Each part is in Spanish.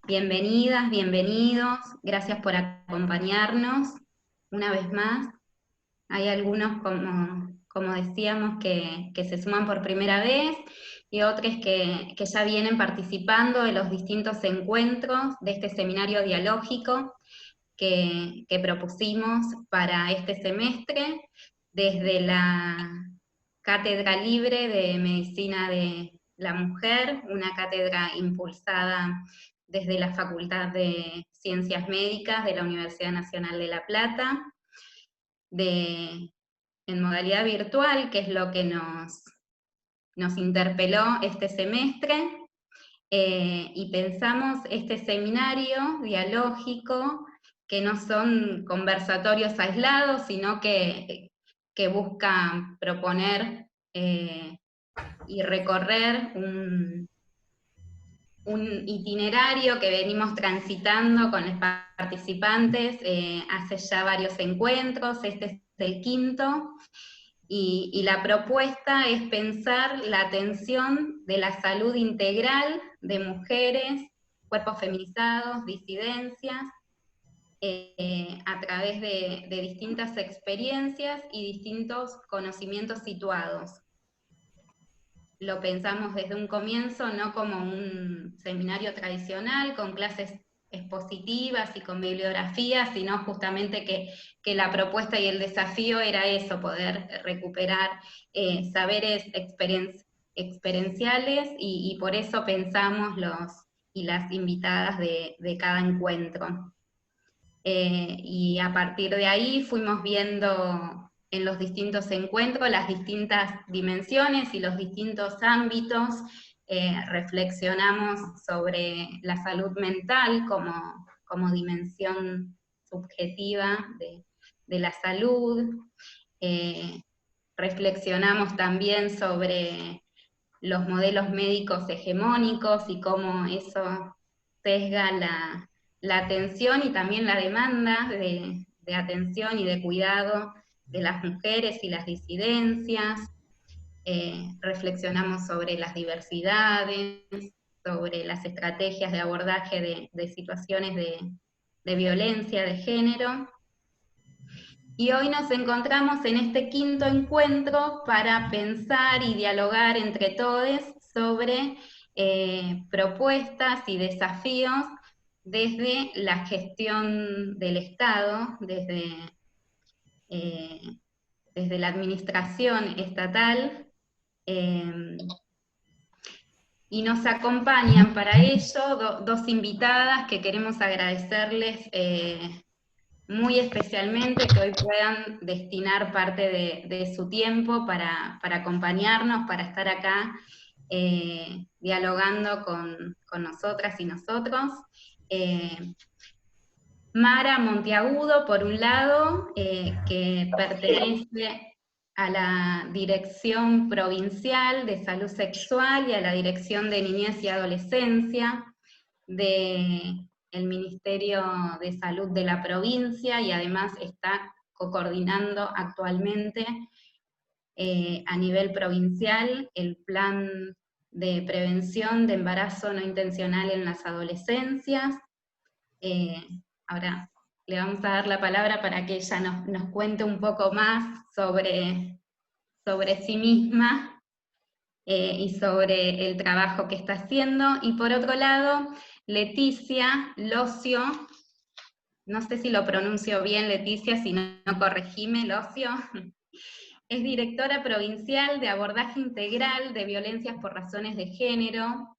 Bienvenidas, bienvenidos, gracias por acompañarnos una vez más. Hay algunos, como decíamos, que se suman por primera vez y otros que ya vienen participando de los distintos encuentros de este seminario dialógico que propusimos para este semestre desde la Cátedra Libre de Medicina de la Mujer, una cátedra impulsada desde la Facultad de Ciencias Médicas de la Universidad Nacional de La Plata, en modalidad virtual, que es lo que nos interpeló este semestre, y pensamos este seminario dialógico, que no son conversatorios aislados, sino que busca proponer y recorrer un itinerario que venimos transitando con los participantes hace ya varios encuentros. Este es el quinto, y la propuesta es pensar la atención de la salud integral de mujeres, cuerpos feminizados, disidencias, a través de distintas experiencias y distintos conocimientos situados. Lo pensamos desde un comienzo no como un seminario tradicional con clases expositivas y con bibliografía, sino justamente que la propuesta y el desafío era eso, poder recuperar saberes experienciales, y por eso pensamos los y las invitadas de cada encuentro. Y a partir de ahí fuimos viendo en los distintos encuentros las distintas dimensiones y los distintos ámbitos. Reflexionamos sobre la salud mental como dimensión subjetiva de la salud. Reflexionamos también sobre los modelos médicos hegemónicos y cómo eso sesga la atención y también la demanda de atención y de cuidado de las mujeres y las disidencias. Reflexionamos sobre las diversidades, sobre las estrategias de abordaje de situaciones de violencia de género. Y hoy nos encontramos en este quinto encuentro para pensar y dialogar entre todos sobre propuestas y desafíos desde la gestión del Estado, eh, desde la administración estatal, y nos acompañan para ello dos invitadas que queremos agradecerles muy especialmente que hoy puedan destinar parte de su tiempo para acompañarnos, para estar acá dialogando con nosotras y nosotros. Mara Monteagudo, por un lado, que pertenece a la Dirección Provincial de Salud Sexual y a la Dirección de Niñez y Adolescencia del Ministerio de Salud de la provincia, y además está coordinando actualmente a nivel provincial el plan de prevención de embarazo no intencional en las adolescencias. Ahora le vamos a dar la palabra para que ella nos cuente un poco más sobre sí misma y sobre el trabajo que está haciendo. Y por otro lado, Leticia Locio, no sé si lo pronuncio bien, Leticia, si no, corregime, Locio, es directora provincial de abordaje integral de violencias por razones de género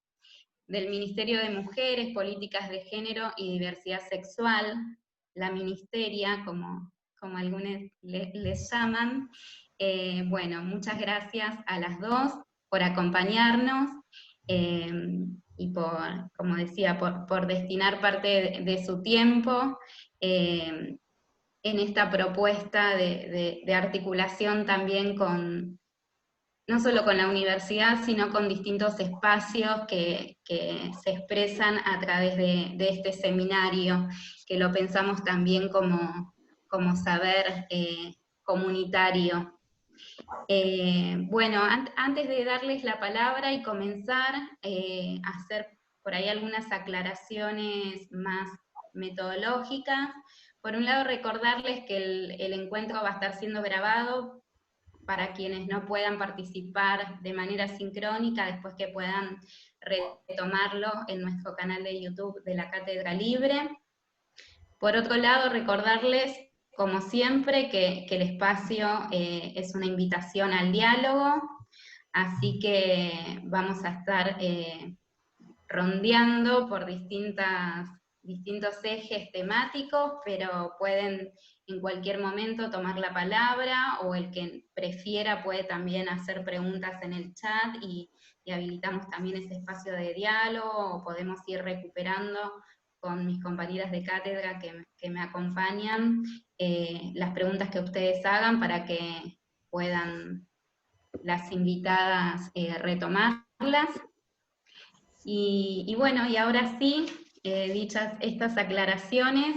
del Ministerio de Mujeres, Políticas de Género y Diversidad Sexual, la ministeria, como algunos les llaman. Bueno, muchas gracias a las dos por acompañarnos y por, como decía, por destinar parte de su tiempo en esta propuesta de articulación también no solo con la universidad, sino con distintos espacios que se expresan a través de este seminario, que lo pensamos también como saber comunitario. Bueno, antes de darles la palabra y comenzar a hacer por ahí algunas aclaraciones más metodológicas. Por un lado, recordarles que el encuentro va a estar siendo grabado para quienes no puedan participar de manera sincrónica, después que puedan retomarlo en nuestro canal de YouTube de la Cátedra Libre. Por otro lado, recordarles, como siempre, que el espacio es una invitación al diálogo, así que vamos a estar rondeando por distintos ejes temáticos, pero pueden en cualquier momento tomar la palabra, o el que prefiera puede también hacer preguntas en el chat, y habilitamos también ese espacio de diálogo, o podemos ir recuperando con mis compañeras de cátedra que me acompañan, las preguntas que ustedes hagan para que puedan las invitadas retomarlas. Y bueno, y ahora sí, dichas estas aclaraciones,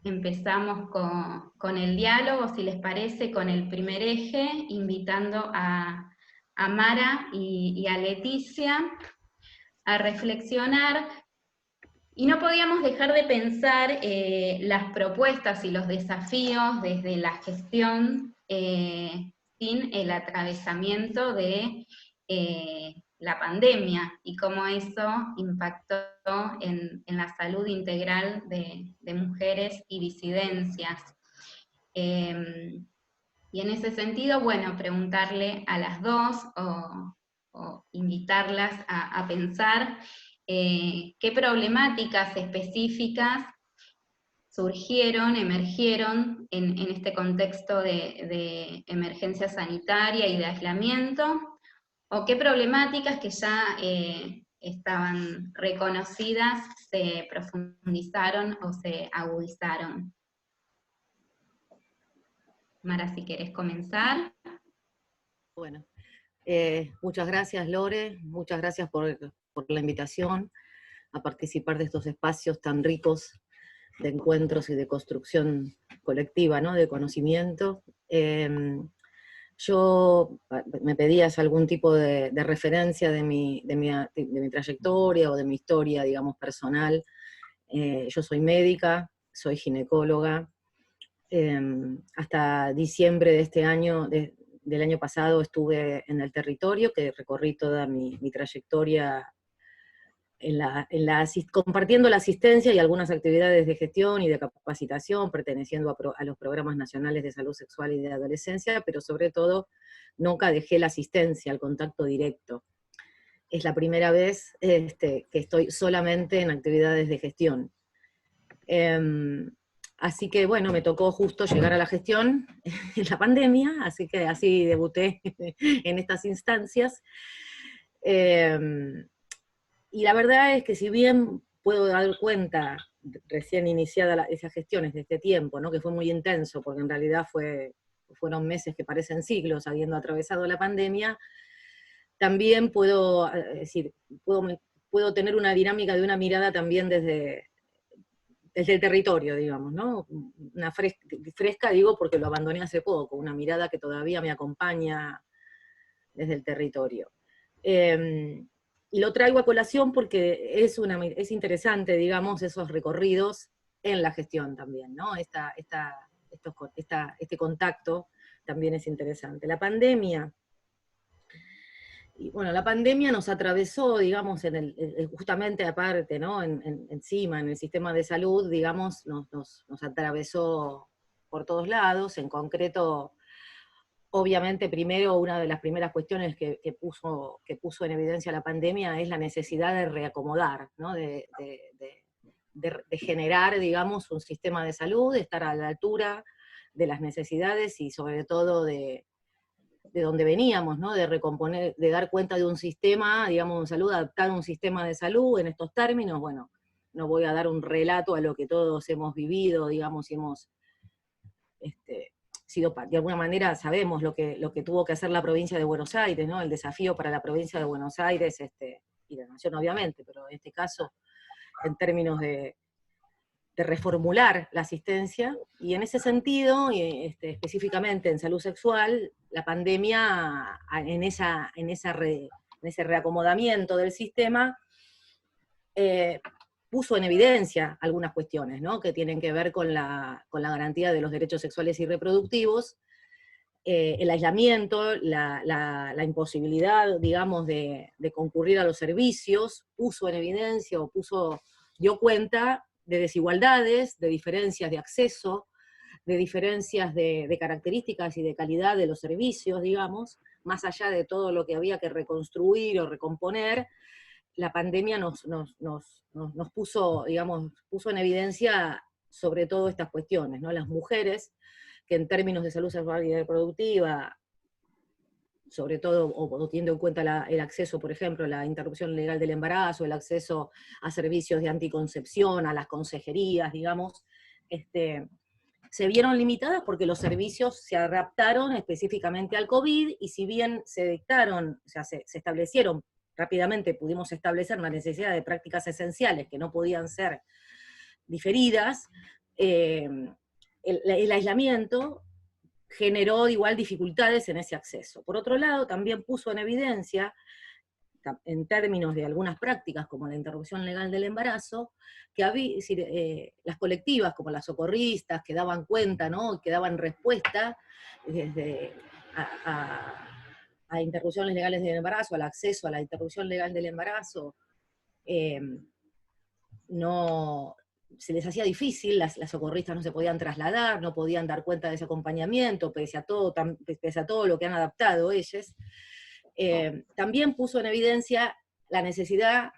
empezamos con el diálogo, si les parece, con el primer eje, invitando a Mara y a Leticia a reflexionar. Y no podíamos dejar de pensar las propuestas y los desafíos desde la gestión sin el atravesamiento de la pandemia, y cómo eso impactó en la salud integral de mujeres y disidencias. Y en ese sentido, bueno, preguntarle a las dos, o invitarlas a pensar qué problemáticas específicas surgieron, emergieron en este contexto de emergencia sanitaria y de aislamiento, o qué problemáticas que ya estaban reconocidas se profundizaron o se agudizaron. Mara, si querés comenzar. Bueno, muchas gracias, Lore, muchas gracias por la invitación a participar de estos espacios tan ricos de encuentros y de construcción colectiva, ¿no? De conocimiento. Yo me pedías algún tipo de referencia de mi trayectoria o de mi historia, digamos, personal. Yo soy médica, soy ginecóloga. Hasta diciembre de este año, del año pasado, estuve en el territorio, que recorrí toda mi trayectoria compartiendo la asistencia y algunas actividades de gestión y de capacitación, perteneciendo a los programas nacionales de salud sexual y de adolescencia, pero sobre todo nunca dejé la asistencia, el contacto directo. Es la primera vez que estoy solamente en actividades de gestión. Así que bueno, me tocó justo llegar a la gestión en la pandemia, así que así debuté en estas instancias. Y la verdad es que si bien puedo dar cuenta, recién iniciada esas gestiones de este tiempo, ¿no? Que fue muy intenso, porque en realidad fueron meses que parecen siglos habiendo atravesado la pandemia, también puedo tener una dinámica de una mirada también desde el territorio, digamos, ¿no? Una fresca digo porque lo abandoné hace poco, una mirada que todavía me acompaña desde el territorio. Y lo traigo a colación porque es interesante, digamos, esos recorridos en la gestión también, ¿no? Este contacto también es interesante. La pandemia nos atravesó, digamos, justamente aparte, ¿no? Encima, en el sistema de salud, digamos, nos atravesó por todos lados. En concreto, obviamente, primero, una de las primeras cuestiones que puso en evidencia la pandemia es la necesidad de reacomodar, ¿no? De generar, digamos, un sistema de salud, de estar a la altura de las necesidades y sobre todo de donde veníamos, ¿no? De recomponer, de dar cuenta de un sistema, digamos, de salud, adaptar un sistema de salud en estos términos. Bueno, no voy a dar un relato a lo que todos hemos vivido, digamos, y hemos sido, de alguna manera sabemos lo que tuvo que hacer la provincia de Buenos Aires, ¿no? El desafío para la provincia de Buenos Aires, y la nación obviamente, pero en este caso, en términos de reformular la asistencia, y en ese sentido, específicamente en salud sexual, la pandemia en ese reacomodamiento del sistema, puso en evidencia algunas cuestiones, ¿no?, que tienen que ver con la garantía de los derechos sexuales y reproductivos, el aislamiento, la imposibilidad, digamos, de concurrir a los servicios, puso en evidencia o dio cuenta de desigualdades, de diferencias de acceso, de diferencias de características y de calidad de los servicios, digamos, más allá de todo lo que había que reconstruir o recomponer. La pandemia nos puso, digamos, puso en evidencia sobre todo estas cuestiones, ¿no? Las mujeres, que en términos de salud sexual y reproductiva, sobre todo, o teniendo en cuenta el acceso, por ejemplo, a la interrupción legal del embarazo, el acceso a servicios de anticoncepción, a las consejerías, digamos, se vieron limitadas porque los servicios se adaptaron específicamente al COVID, y si bien se dictaron, o sea, se establecieron rápidamente, pudimos establecer la necesidad de prácticas esenciales que no podían ser diferidas, el aislamiento generó igual dificultades en ese acceso. Por otro lado, también puso en evidencia, en términos de algunas prácticas como la interrupción legal del embarazo, que había, es decir, las colectivas como las socorristas, que daban cuenta, ¿no?, que daban respuesta desde a interrupciones legales del embarazo, al acceso a la interrupción legal del embarazo, no se les hacía difícil, las socorristas no se podían trasladar, no podían dar cuenta de ese acompañamiento, pese a todo lo que han adaptado ellas. También puso en evidencia la necesidad,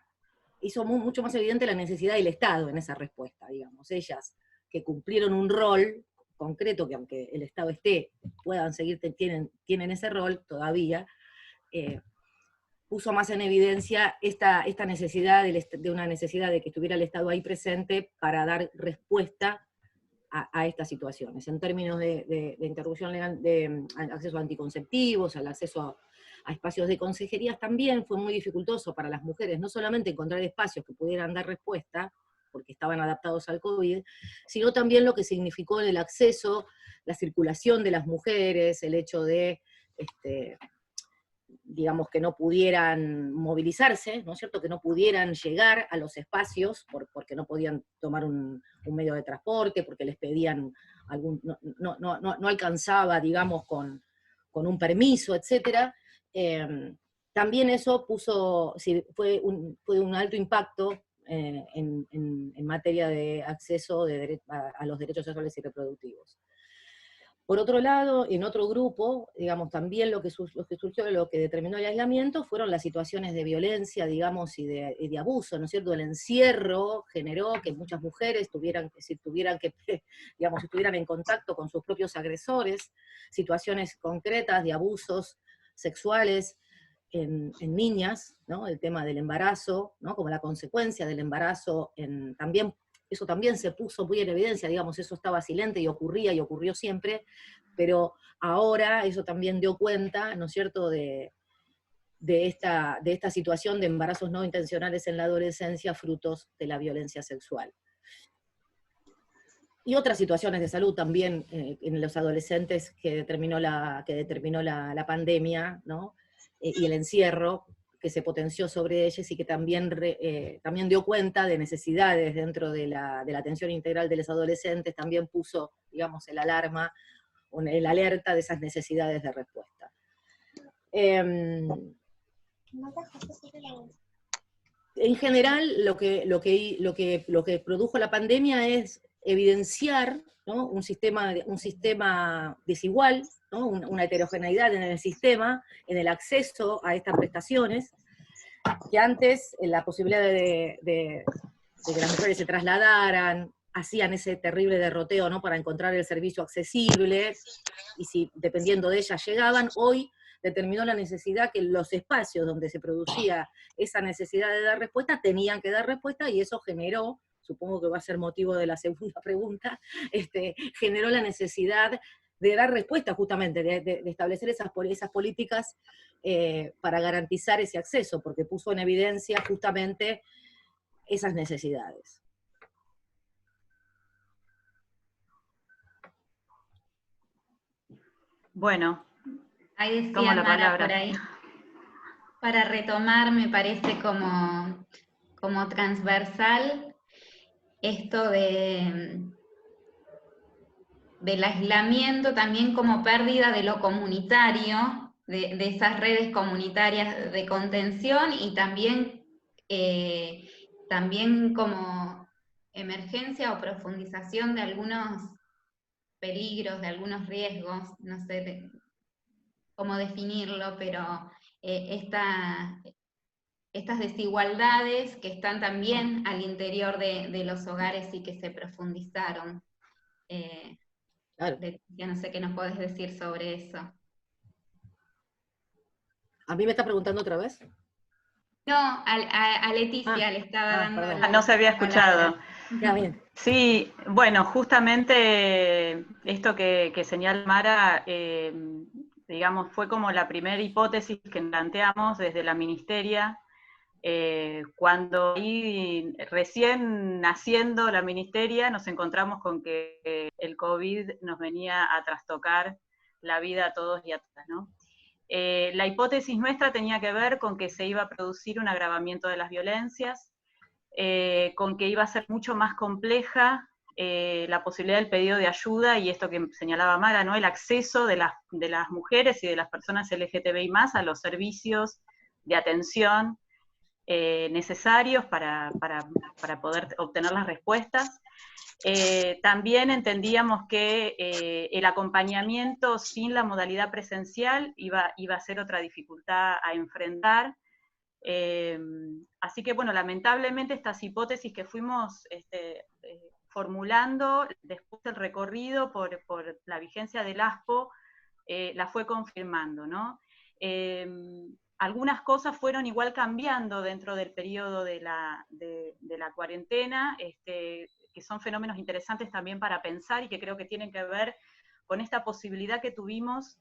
hizo mucho más evidente la necesidad del Estado en esa respuesta, digamos. Ellas que cumplieron un rol concreto, que aunque el Estado puedan seguir, tienen ese rol todavía, puso más en evidencia esta necesidad de una necesidad de que estuviera el Estado ahí presente para dar respuesta a estas situaciones, en términos de interrupción legal, de acceso a anticonceptivos, al acceso a espacios de consejerías. También fue muy dificultoso para las mujeres, no solamente encontrar espacios que pudieran dar respuesta, porque estaban adaptados al COVID, sino también lo que significó el acceso, la circulación de las mujeres, el hecho de digamos, que no pudieran movilizarse, ¿no es cierto?, que no pudieran llegar a los espacios porque no podían tomar un medio de transporte, porque les pedían no alcanzaba, digamos, con un permiso, etc. También eso fue un alto impacto en materia de acceso a los derechos sexuales y reproductivos. Por otro lado, en otro grupo, digamos, también lo que surgió, lo que determinó el aislamiento, fueron las situaciones de violencia, digamos, y de abuso, ¿no es cierto? El encierro generó que muchas mujeres estuvieran en contacto con sus propios agresores, situaciones concretas de abusos sexuales en niñas, ¿no? El tema del embarazo, ¿no?, como la consecuencia del embarazo, eso también se puso muy en evidencia, digamos, eso estaba silente y ocurrió siempre, pero ahora eso también dio cuenta, ¿no es cierto?, de esta situación de embarazos no intencionales en la adolescencia, frutos de la violencia sexual. Y otras situaciones de salud también en los adolescentes que determinó la pandemia, ¿no?, y el encierro, que se potenció sobre ellas y que también dio cuenta de necesidades dentro de la atención integral de los adolescentes, también puso, digamos, el alerta de esas necesidades de respuesta. En general, lo que produjo la pandemia es evidenciar, ¿no?, un sistema desigual, ¿no?, una heterogeneidad en el sistema, en el acceso a estas prestaciones, que antes la posibilidad de que las mujeres se trasladaran, hacían ese terrible derroteo, ¿no?, para encontrar el servicio accesible, y si dependiendo de ellas llegaban. Hoy determinó la necesidad que los espacios donde se producía esa necesidad de dar respuesta tenían que dar respuesta, y eso generó, supongo que va a ser motivo de la segunda pregunta, generó la necesidad de dar respuesta justamente, de establecer esas políticas para garantizar ese acceso, porque puso en evidencia justamente esas necesidades. Bueno, ahí decía tomo la Mara palabra. por ahí. para retomar, me parece como transversal esto del aislamiento también como pérdida de lo comunitario, de esas redes comunitarias de contención y también como emergencia o profundización de algunos peligros, de algunos riesgos, no sé cómo definirlo, pero estas desigualdades que están también al interior de los hogares y que se profundizaron. Claro. Ya no sé qué nos podés decir sobre eso. ¿A mí me está preguntando otra vez? No, a Leticia le estaba dando perdón. No se había la palabra. escuchado. Ya, bien. Sí, bueno, justamente esto que señala Mara, digamos, fue como la primera hipótesis que planteamos desde la ministeria, cuando ahí recién naciendo la ministeria nos encontramos con que el COVID nos venía a trastocar la vida a todos y a todas, ¿no? La hipótesis nuestra tenía que ver con que se iba a producir un agravamiento de las violencias, con que iba a ser mucho más compleja la posibilidad del pedido de ayuda y esto que señalaba Mara, ¿no? El acceso de las mujeres y de las personas LGTBI más a los servicios de atención necesarios para poder obtener las respuestas. También entendíamos que el acompañamiento sin la modalidad presencial iba a ser otra dificultad a enfrentar. Así que, bueno, lamentablemente estas hipótesis que fuimos formulando después del recorrido por la vigencia del ASPO, la fue confirmando, ¿no? Algunas cosas fueron igual cambiando dentro del periodo de la cuarentena, que son fenómenos interesantes también para pensar y que creo que tienen que ver con esta posibilidad que tuvimos,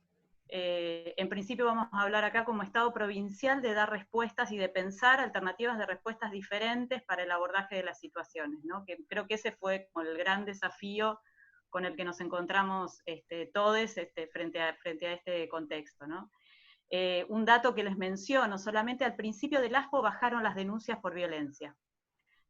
en principio vamos a hablar acá como Estado provincial, de dar respuestas y de pensar alternativas de respuestas diferentes para el abordaje de las situaciones, ¿no? Que creo que ese fue como el gran desafío con el que nos encontramos todos frente a este contexto, ¿no? Un dato que les menciono, solamente al principio del ASPO bajaron las denuncias por violencia.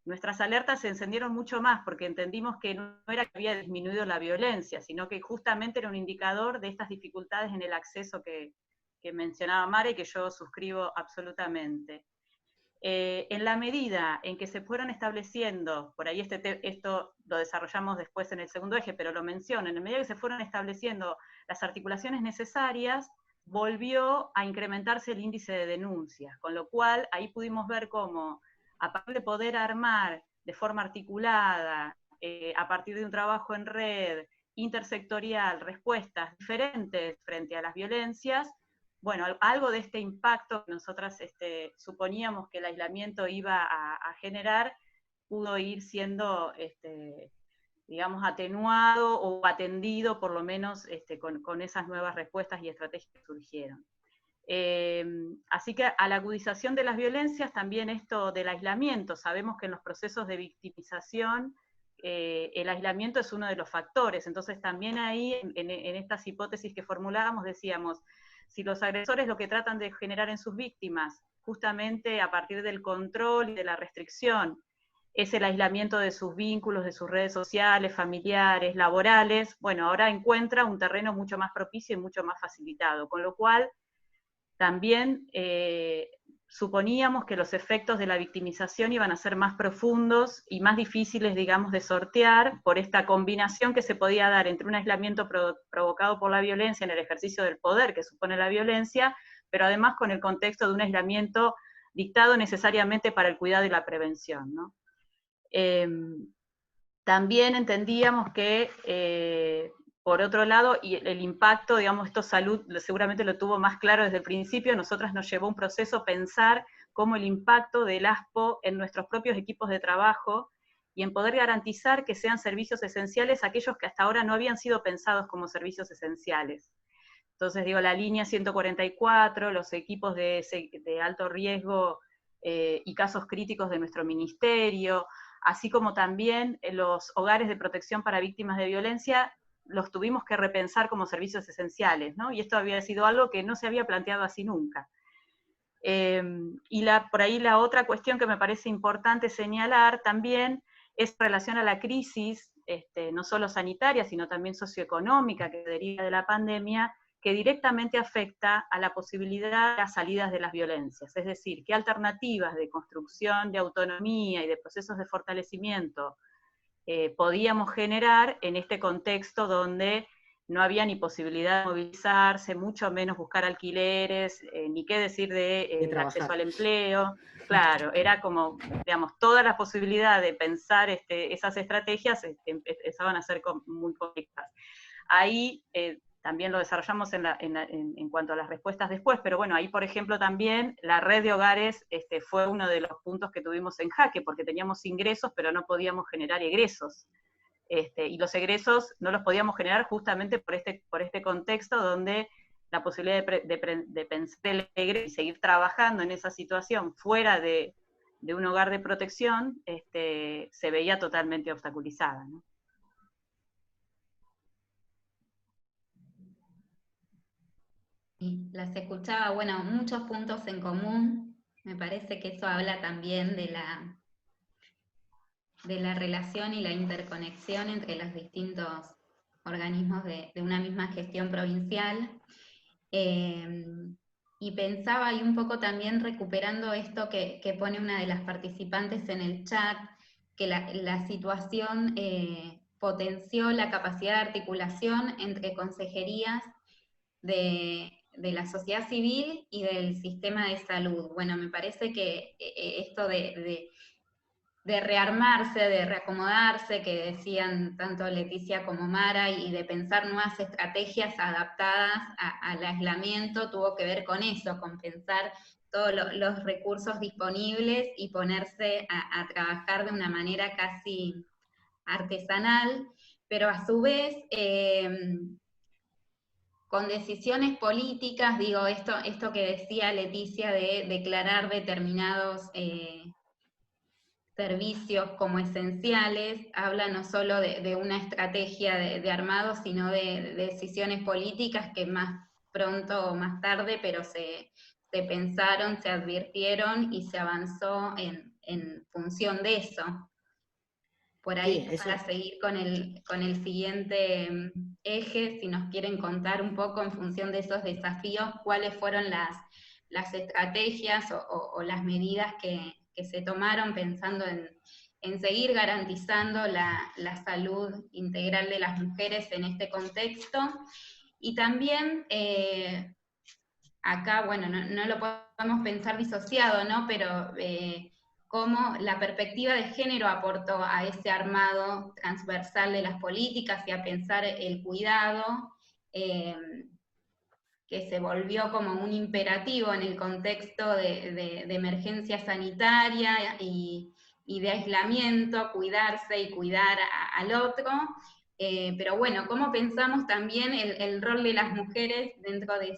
Nuestras alertas se encendieron mucho más porque entendimos que no era que había disminuido la violencia, sino que justamente era un indicador de estas dificultades en el acceso que mencionaba Mara y que yo suscribo absolutamente. En la medida en que se fueron estableciendo, por ahí esto lo desarrollamos después en el segundo eje, pero lo menciono, en la medida que se fueron estableciendo las articulaciones necesarias, volvió a incrementarse el índice de denuncias, con lo cual ahí pudimos ver cómo, a partir de poder armar de forma articulada, a partir de un trabajo en red, intersectorial, respuestas diferentes frente a las violencias, bueno, algo de este impacto que nosotras suponíamos que el aislamiento iba a generar, pudo ir siendo, digamos, atenuado o atendido, por lo menos con esas nuevas respuestas y estrategias que surgieron. Así que a la agudización de las violencias, también esto del aislamiento. Sabemos que en los procesos de victimización, el aislamiento es uno de los factores. Entonces también ahí, en estas hipótesis que formulábamos, decíamos, si los agresores lo que tratan de generar en sus víctimas, justamente a partir del control y de la restricción, es el aislamiento de sus vínculos, de sus redes sociales, familiares, laborales, bueno, ahora encuentra un terreno mucho más propicio y mucho más facilitado, con lo cual también suponíamos que los efectos de la victimización iban a ser más profundos y más difíciles, digamos, de sortear por esta combinación que se podía dar entre un aislamiento provocado por la violencia en el ejercicio del poder que supone la violencia, pero además con el contexto de un aislamiento dictado necesariamente para el cuidado y la prevención, ¿no? También entendíamos que, por otro lado, y el impacto, digamos, esto salud seguramente lo tuvo más claro desde el principio, nosotras nos llevó un proceso pensar cómo el impacto del ASPO en nuestros propios equipos de trabajo y en poder garantizar que sean servicios esenciales aquellos que hasta ahora no habían sido pensados como servicios esenciales. Entonces, digo, la línea 144, los equipos de alto riesgo y casos críticos de nuestro ministerio, así como también los hogares de protección para víctimas de violencia, los tuvimos que repensar como servicios esenciales, ¿no? Y esto había sido algo que no se había planteado así nunca. Y por ahí la otra cuestión que me parece importante señalar también es en relación a la crisis, no solo sanitaria, sino también socioeconómica que deriva de la pandemia, que directamente afecta a la posibilidad de las salidas de las violencias. Es decir, qué alternativas de construcción de autonomía y de procesos de fortalecimiento podíamos generar en este contexto donde no había ni posibilidad de movilizarse, mucho menos buscar alquileres, ni qué decir de acceso al empleo. Claro, era como, digamos, todas las posibilidades de pensar esas estrategias empezaban a ser muy complicadas. Ahí también lo desarrollamos en cuanto a las respuestas después, pero bueno, ahí por ejemplo también la red de hogares fue uno de los puntos que tuvimos en jaque, porque teníamos ingresos, pero no podíamos generar egresos. Y los egresos no los podíamos generar justamente por este contexto donde la posibilidad de pensar el egreso y seguir trabajando en esa situación fuera de un hogar de protección, se veía totalmente obstaculizada, ¿no? Y las escuchaba, bueno, muchos puntos en común. Me parece que eso habla también de la relación y la interconexión entre los distintos organismos de una misma gestión provincial. Y pensaba y un poco también recuperando esto que pone una de las participantes en el chat, que la situación potenció la capacidad de articulación entre consejerías de la sociedad civil y del sistema de salud. Bueno, me parece que esto de rearmarse, de reacomodarse, que decían tanto Leticia como Mara, y de pensar nuevas estrategias adaptadas al aislamiento, tuvo que ver con eso, con pensar todos los recursos disponibles y ponerse a trabajar de una manera casi artesanal, pero a su vez con decisiones políticas, digo, esto que decía Leticia de declarar determinados servicios como esenciales, habla no solo de una estrategia de armado, sino de decisiones políticas que más pronto o más tarde, pero se pensaron, se advirtieron y se avanzó en función de eso. Por ahí, sí, para seguir con el siguiente eje, si nos quieren contar un poco en función de esos desafíos, cuáles fueron las estrategias o las medidas que se tomaron pensando en seguir garantizando la salud integral de las mujeres en este contexto. Y también, acá, bueno, no lo podemos pensar disociado, ¿no? Pero cómo la perspectiva de género aportó a ese armado transversal de las políticas y a pensar el cuidado, que se volvió como un imperativo en el contexto de emergencia sanitaria y de aislamiento, cuidarse y cuidar al otro. Pero bueno, ¿cómo pensamos también el rol de las mujeres dentro de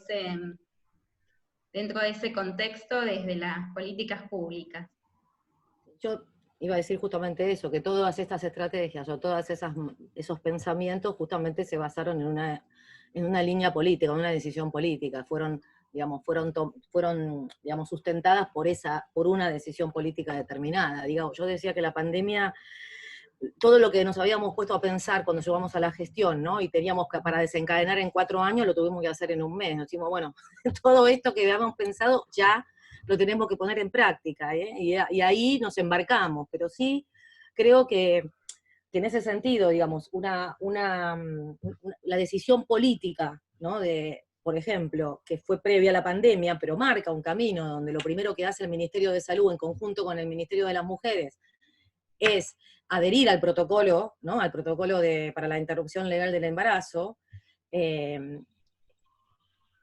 ese contexto desde las políticas públicas? Yo iba a decir justamente eso, que todas estas estrategias o todos esos pensamientos justamente se basaron en una línea política, en una decisión política, fueron sustentadas por una decisión política determinada. Digamos, yo decía que la pandemia, todo lo que nos habíamos puesto a pensar cuando llegamos a la gestión, ¿no? Y teníamos que, para desencadenar en 4 años, lo tuvimos que hacer en un mes. Nos decimos, bueno, todo esto que habíamos pensado ya lo tenemos que poner en práctica, ¿eh? Y ahí nos embarcamos, pero sí creo que en ese sentido, digamos, la decisión política, ¿no? Por ejemplo, que fue previa a la pandemia, pero marca un camino donde lo primero que hace el Ministerio de Salud en conjunto con el Ministerio de las Mujeres es adherir al protocolo, ¿no? Al protocolo para la interrupción legal del embarazo.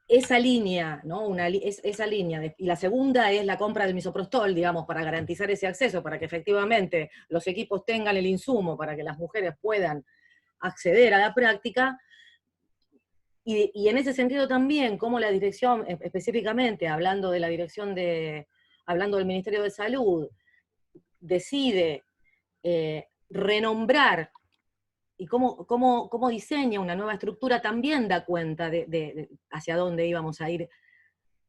Esa línea, ¿no? Esa línea, y la segunda es la compra del misoprostol, digamos, para garantizar ese acceso, para que efectivamente los equipos tengan el insumo, para que las mujeres puedan acceder a la práctica, y en ese sentido también, como la dirección, específicamente, hablando del Ministerio de Salud, decide renombrar y cómo diseña una nueva estructura, también da cuenta de hacia dónde íbamos a ir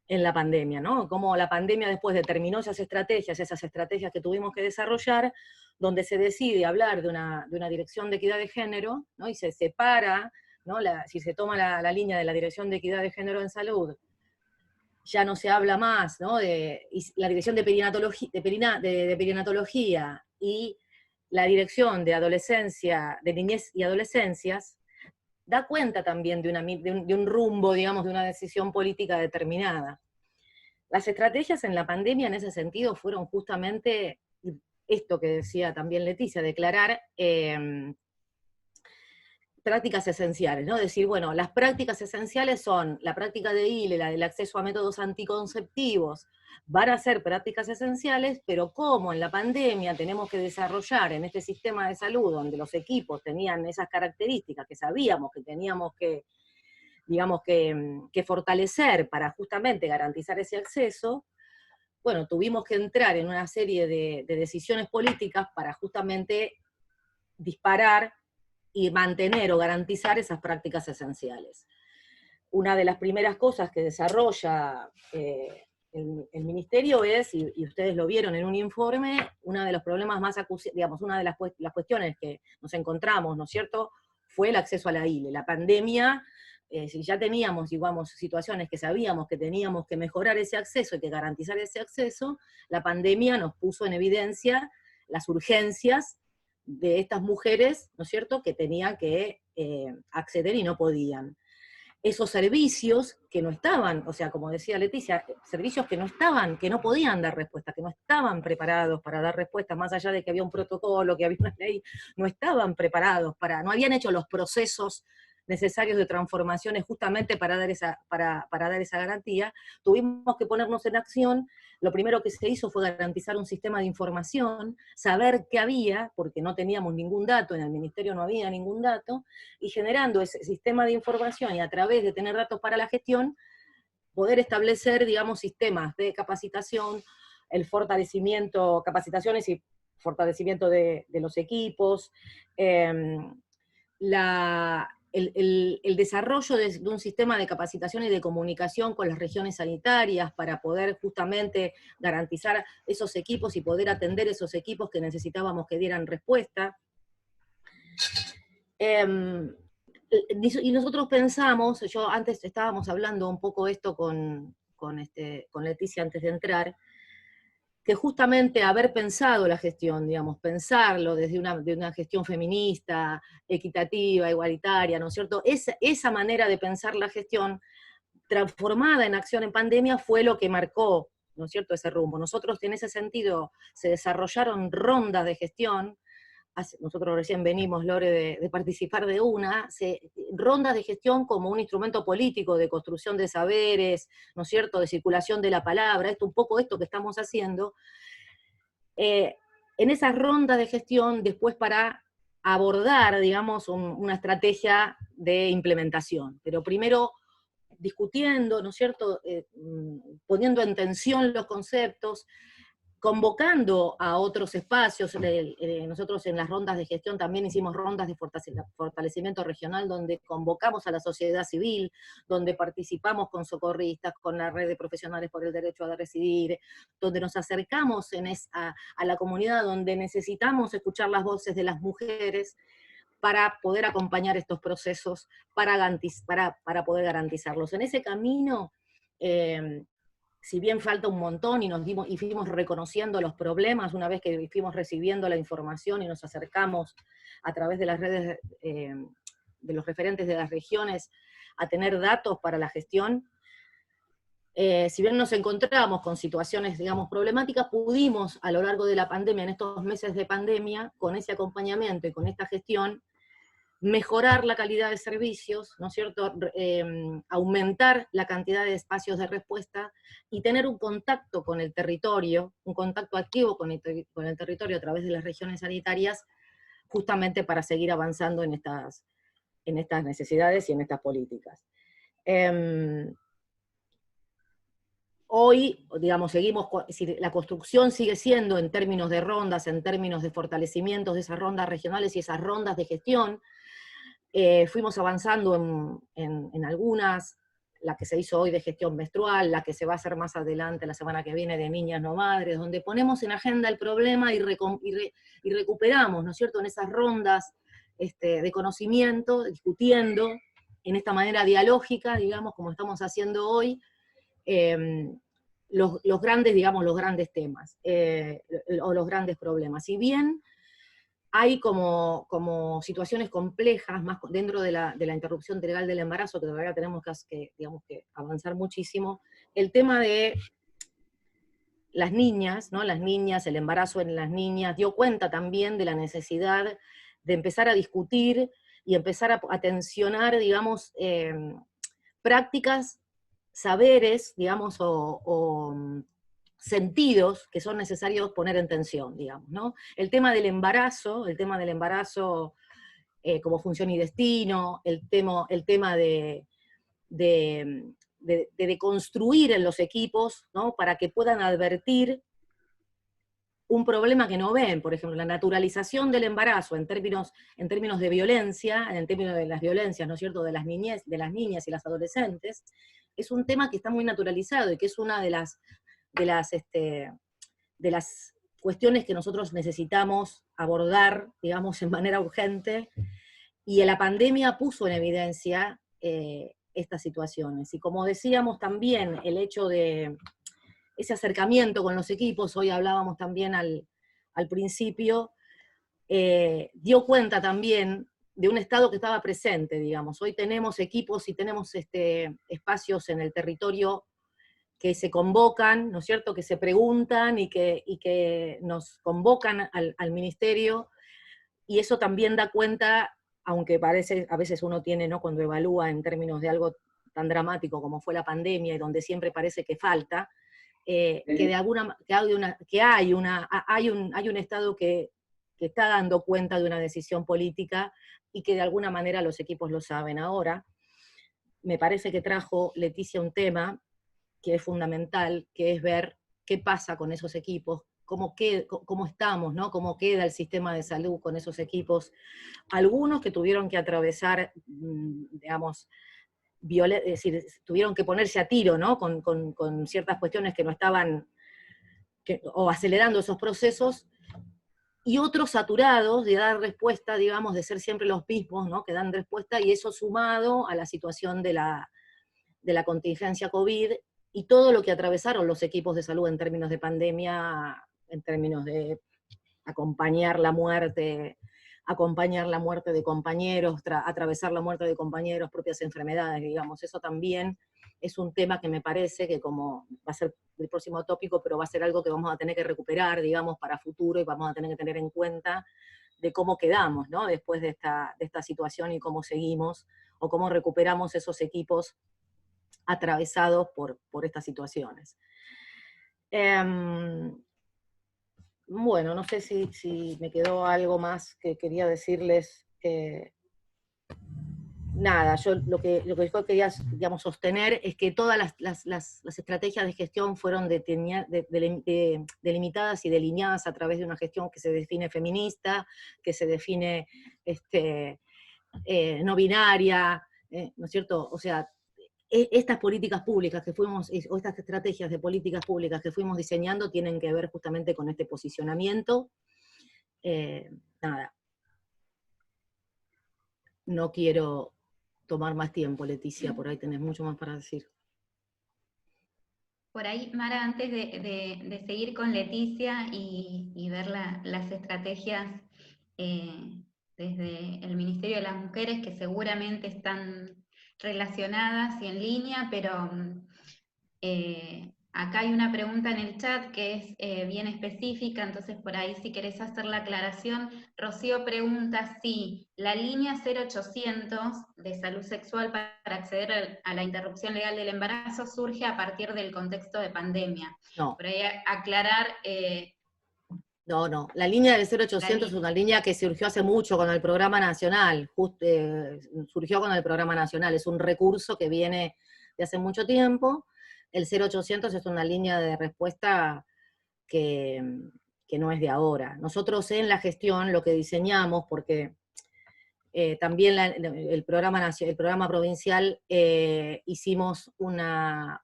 en la pandemia, ¿no? Cómo la pandemia después determinó esas estrategias que tuvimos que desarrollar, donde se decide hablar de una dirección de equidad de género, ¿no? Y se separa, ¿no? Si se toma la línea de la dirección de equidad de género en salud, ya no se habla más, ¿no? Y la dirección de perinatología y la dirección de adolescencia, de niñez y adolescencias, da cuenta también de un rumbo, digamos, de una decisión política determinada. Las estrategias en la pandemia en ese sentido fueron justamente esto que decía también Leticia, declarar prácticas esenciales, ¿no? Decir, bueno, las prácticas esenciales son la práctica de ILE, la del acceso a métodos anticonceptivos, van a ser prácticas esenciales, pero como en la pandemia tenemos que desarrollar en este sistema de salud, donde los equipos tenían esas características que sabíamos que teníamos que, digamos, que fortalecer para justamente garantizar ese acceso, bueno, tuvimos que entrar en una serie de decisiones políticas para justamente disparar y mantener o garantizar esas prácticas esenciales. Una de las primeras cosas que desarrolla el ministerio es, y ustedes lo vieron en un informe, uno de los problemas más digamos, una de las cuestiones que nos encontramos, ¿no es cierto?, fue el acceso a la ILE. La pandemia, si ya teníamos, digamos, situaciones que sabíamos que teníamos que mejorar ese acceso y que garantizar ese acceso, la pandemia nos puso en evidencia las urgencias de estas mujeres, ¿no es cierto?, que tenían que acceder y no podían. Esos servicios que no estaban, o sea, como decía Leticia, servicios que no estaban, que no podían dar respuesta, que no estaban preparados para dar respuesta, más allá de que había un protocolo, que había una ley, no estaban preparados no habían hecho los procesos necesarios de transformaciones justamente para dar esa garantía. Tuvimos que ponernos en acción. Lo primero que se hizo fue garantizar un sistema de información, saber qué había, porque no teníamos ningún dato, en el ministerio no había ningún dato, y generando ese sistema de información y a través de tener datos para la gestión, poder establecer, digamos, sistemas de capacitación, el fortalecimiento, capacitaciones y fortalecimiento de los equipos, el desarrollo de un sistema de capacitación y de comunicación con las regiones sanitarias para poder justamente garantizar esos equipos y poder atender esos equipos que necesitábamos que dieran respuesta. Y nosotros pensamos, yo antes estábamos hablando un poco esto con Leticia antes de entrar, que justamente haber pensado la gestión, digamos, pensarlo desde de una gestión feminista, equitativa, igualitaria, ¿no es cierto? Esa manera de pensar la gestión transformada en acción en pandemia fue lo que marcó, ¿no es cierto?, ese rumbo. Nosotros en ese sentido se desarrollaron rondas de gestión, nosotros recién venimos, Lore, de participar de rondas de gestión como un instrumento político de construcción de saberes, ¿no es cierto?, de circulación de la palabra, un poco esto que estamos haciendo, en esas rondas de gestión después para abordar, digamos, una estrategia de implementación, pero primero discutiendo, ¿no es cierto?, poniendo en tensión los conceptos, convocando a otros espacios. Nosotros en las rondas de gestión también hicimos rondas de fortalecimiento regional, donde convocamos a la sociedad civil, donde participamos con socorristas, con la red de profesionales por el derecho a decidir, donde nos acercamos a la comunidad, donde necesitamos escuchar las voces de las mujeres para poder acompañar estos procesos, para poder garantizarlos. En ese camino, si bien falta un montón y fuimos reconociendo los problemas, una vez que fuimos recibiendo la información y nos acercamos a través de las redes de los referentes de las regiones a tener datos para la gestión, si bien nos encontramos con situaciones, digamos, problemáticas, pudimos a lo largo de la pandemia, en estos meses de pandemia, con ese acompañamiento y con esta gestión, mejorar la calidad de servicios, ¿no es cierto?, aumentar la cantidad de espacios de respuesta y tener un contacto con el territorio, un contacto activo con el territorio a través de las regiones sanitarias, justamente para seguir avanzando en estas necesidades y en estas políticas. Hoy, digamos, la construcción sigue siendo en términos de rondas, en términos de fortalecimientos de esas rondas regionales y esas rondas de gestión. Fuimos avanzando en algunas, la que se hizo hoy de gestión menstrual, la que se va a hacer más adelante, la semana que viene, de niñas no madres, donde ponemos en agenda el problema y recuperamos, ¿no es cierto?, en esas rondas de conocimiento, discutiendo en esta manera dialógica, digamos, como estamos haciendo hoy, los grandes, digamos, los grandes temas, o los grandes problemas. Si bien hay como situaciones complejas más dentro de la interrupción legal del embarazo, que todavía tenemos digamos, que avanzar muchísimo, el tema de las niñas, ¿no? Las niñas, el embarazo en las niñas, dio cuenta también de la necesidad de empezar a discutir y empezar a tensionar, digamos, prácticas, saberes, digamos, o sentidos que son necesarios poner en tensión, digamos, ¿no? El tema del embarazo como función y destino, el tema de construir en los equipos, ¿no?, para que puedan advertir un problema que no ven, por ejemplo, la naturalización del embarazo en términos de violencia, en términos de las violencias, ¿no es cierto?, de las niñas y las adolescentes, es un tema que está muy naturalizado y que es una de las cuestiones que nosotros necesitamos abordar, digamos, en manera urgente, y la pandemia puso en evidencia estas situaciones. Y como decíamos también, el hecho de ese acercamiento con los equipos, hoy hablábamos también al principio, dio cuenta también de un Estado que estaba presente, digamos. Hoy tenemos equipos y tenemos espacios en el territorio que se convocan, ¿no es cierto?, que se preguntan y que nos convocan al ministerio, y eso también da cuenta, aunque parece, a veces uno tiene, ¿no?, cuando evalúa en términos de algo tan dramático como fue la pandemia, y donde siempre parece que falta, que hay un Estado que está dando cuenta de una decisión política, y que de alguna manera los equipos lo saben. Ahora, me parece que trajo Leticia un tema que es fundamental, que es ver qué pasa con esos equipos, cómo estamos, ¿no?, cómo queda el sistema de salud con esos equipos. Algunos que tuvieron que atravesar, digamos, es decir, tuvieron que ponerse a tiro, ¿no?, con ciertas cuestiones que no estaban, o acelerando esos procesos, y otros saturados de dar respuesta, digamos, de ser siempre los mismos, ¿no?, que dan respuesta, y eso sumado a la situación de la contingencia COVID, y todo lo que atravesaron los equipos de salud en términos de pandemia, en términos de acompañar la muerte de compañeros, atravesar la muerte de compañeros, propias enfermedades, digamos. Eso también es un tema que me parece que, como va a ser el próximo tópico, pero va a ser algo que vamos a tener que recuperar, digamos, para futuro, y vamos a tener que tener en cuenta de cómo quedamos, ¿no?, después de esta situación, y cómo seguimos, o cómo recuperamos esos equipos atravesados por estas situaciones. Bueno, no sé si me quedó algo más que quería decirles. Nada, yo lo que yo quería, digamos, sostener es que todas las estrategias de gestión fueron delimitadas y delineadas a través de una gestión que se define feminista, que se define no binaria, ¿no es cierto? O sea, estas políticas públicas o estas estrategias de políticas públicas que fuimos diseñando tienen que ver justamente con este posicionamiento. Nada. No quiero tomar más tiempo, Leticia, por ahí tenés mucho más para decir. Por ahí, Mara, antes de seguir con Leticia y ver las estrategias desde el Ministerio de las Mujeres, que seguramente están relacionadas y en línea, pero acá hay una pregunta en el chat que es bien específica, entonces por ahí si querés hacer la aclaración. Rocío pregunta si la línea 0800 de salud sexual para acceder a la interrupción legal del embarazo surge a partir del contexto de pandemia. No. Por ahí aclarar... No, la línea del 0800 es una línea que surgió hace mucho con el programa nacional, surgió con el programa nacional, es un recurso que viene de hace mucho tiempo. El 0800 es una línea de respuesta que no es de ahora. Nosotros en la gestión lo que diseñamos, porque también el programa provincial hicimos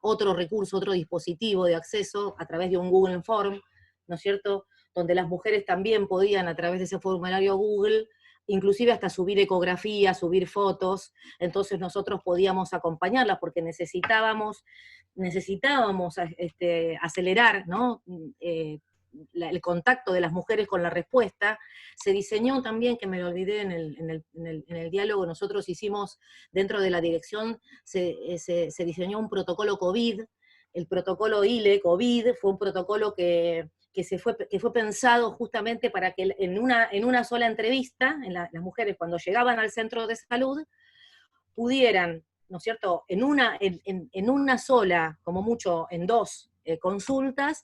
otro recurso, otro dispositivo de acceso a través de un Google Form, ¿no es cierto?, donde las mujeres también podían, a través de ese formulario Google, inclusive hasta subir ecografías, subir fotos. Entonces nosotros podíamos acompañarlas porque necesitábamos acelerar, ¿no?, el contacto de las mujeres con la respuesta. Se diseñó también, que me lo olvidé en el diálogo, nosotros hicimos, dentro de la dirección, se diseñó un protocolo COVID. El protocolo ILE COVID fue un protocolo que fue pensado justamente para que en una sola entrevista, las mujeres cuando llegaban al centro de salud, pudieran, ¿no es cierto?, en una sola, como mucho en dos consultas,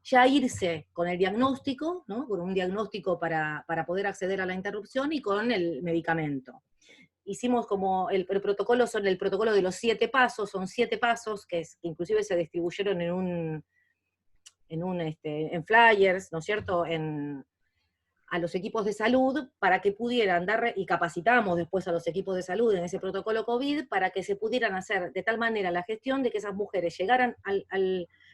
ya irse con el diagnóstico, ¿no?, con un diagnóstico para poder acceder a la interrupción y con el medicamento. Hicimos como el protocolo, el protocolo de los 7 pasos, son 7 pasos que inclusive se distribuyeron en flyers, ¿no es cierto?, a los equipos de salud para que pudieran y capacitamos después a los equipos de salud en ese protocolo COVID para que se pudieran hacer de tal manera la gestión de que esas mujeres llegaran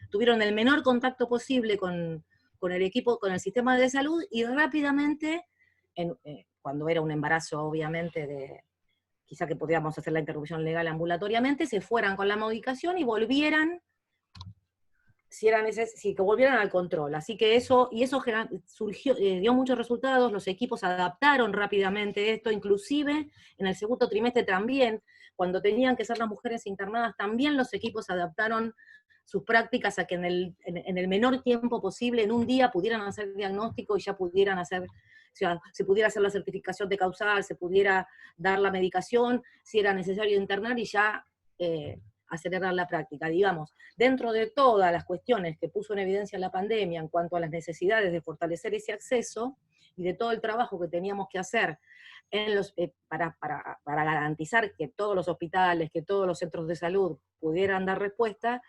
tuvieron el menor contacto posible con el equipo, con el sistema de salud, y rápidamente, cuando era un embarazo obviamente quizá que podíamos hacer la interrupción legal ambulatoriamente, se fueran con la medicación y volvieran, que volvieran al control. Así que eso surgió, dio muchos resultados, los equipos adaptaron rápidamente esto, inclusive en el segundo trimestre también, cuando tenían que ser las mujeres internadas, también los equipos adaptaron sus prácticas a que en el menor tiempo posible, en un día, pudieran hacer diagnóstico y ya pudieran se pudiera hacer la certificación de causal, se pudiera dar la medicación, si era necesario internar, y ya acelerar la práctica. Digamos, dentro de todas las cuestiones que puso en evidencia la pandemia en cuanto a las necesidades de fortalecer ese acceso, y de todo el trabajo que teníamos que hacer para garantizar que todos los hospitales, que todos los centros de salud pudieran dar respuesta,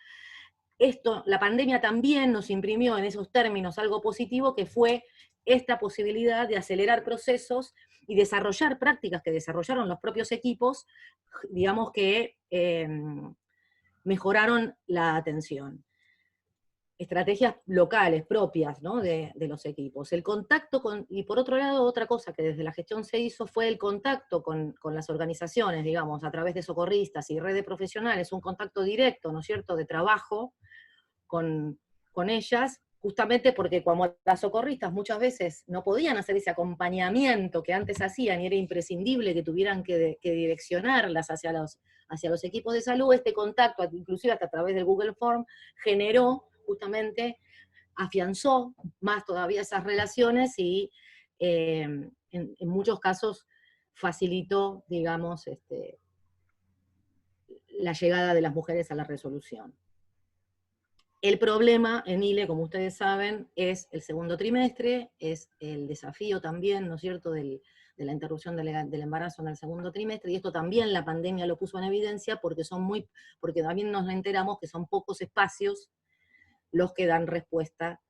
la pandemia también nos imprimió en esos términos algo positivo, que fue esta posibilidad de acelerar procesos y desarrollar prácticas que desarrollaron los propios equipos, digamos que mejoraron la atención. Estrategias locales, propias, ¿no?, de los equipos. El contacto y por otro lado, otra cosa que desde la gestión se hizo fue el contacto con las organizaciones, digamos, a través de socorristas y red de profesionales, un contacto directo, ¿no es cierto?, de trabajo con ellas, justamente porque como las socorristas muchas veces no podían hacer ese acompañamiento que antes hacían, y era imprescindible que tuvieran que direccionarlas hacia los equipos de salud, este contacto, inclusive hasta a través del Google Form, justamente afianzó más todavía esas relaciones y en muchos casos facilitó, digamos, la llegada de las mujeres a la resolución. El problema en ILE, como ustedes saben, es el segundo trimestre, es el desafío también, ¿no es cierto?, de la interrupción del embarazo en el segundo trimestre, y esto también la pandemia lo puso en evidencia, porque también nos enteramos que son pocos espacios los que dan respuesta,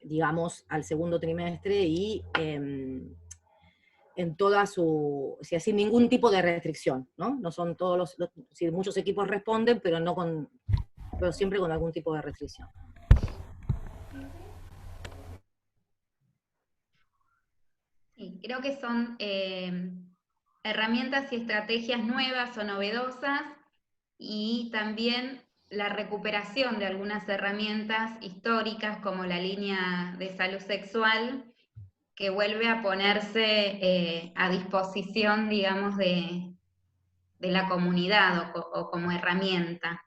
digamos, al segundo trimestre, y en toda sin ningún tipo de restricción, ¿no? No son todos muchos equipos responden, pero siempre con algún tipo de restricción. Sí, creo que son herramientas y estrategias nuevas o novedosas, y también la recuperación de algunas herramientas históricas como la línea de salud sexual, que vuelve a ponerse a disposición, digamos, de la comunidad o como herramienta.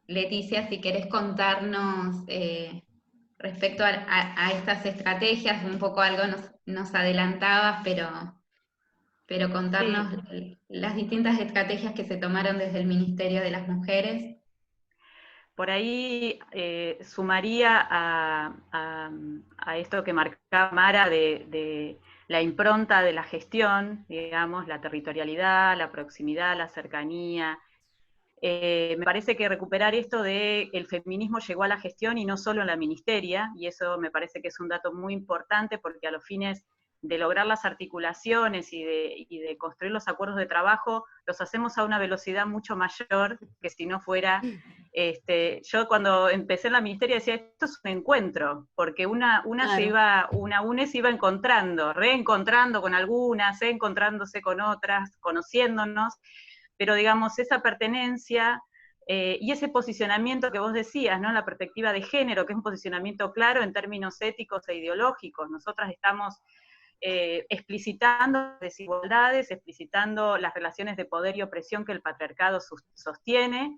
Leticia, si querés contarnos respecto a estas estrategias, un poco algo nos adelantabas, pero contarnos sí, las distintas estrategias que se tomaron desde el Ministerio de las Mujeres. Por ahí sumaría a esto que marcaba Mara de la impronta de la gestión, digamos, la territorialidad, la proximidad, la cercanía, Me parece que recuperar esto de el feminismo llegó a la gestión y no solo a la ministeria, y eso me parece que es un dato muy importante porque a los fines de lograr las articulaciones y de construir los acuerdos de trabajo, los hacemos a una velocidad mucho mayor que si no fuera... yo cuando empecé en la ministeria decía, esto es un encuentro, porque una UNE se iba encontrando, reencontrando con algunas, encontrándose con otras, conociéndonos, pero digamos, esa pertenencia y ese posicionamiento que vos decías, ¿no? La perspectiva de género, que es un posicionamiento claro en términos éticos e ideológicos. Nosotras estamos explicitando desigualdades, explicitando las relaciones de poder y opresión que el patriarcado sostiene,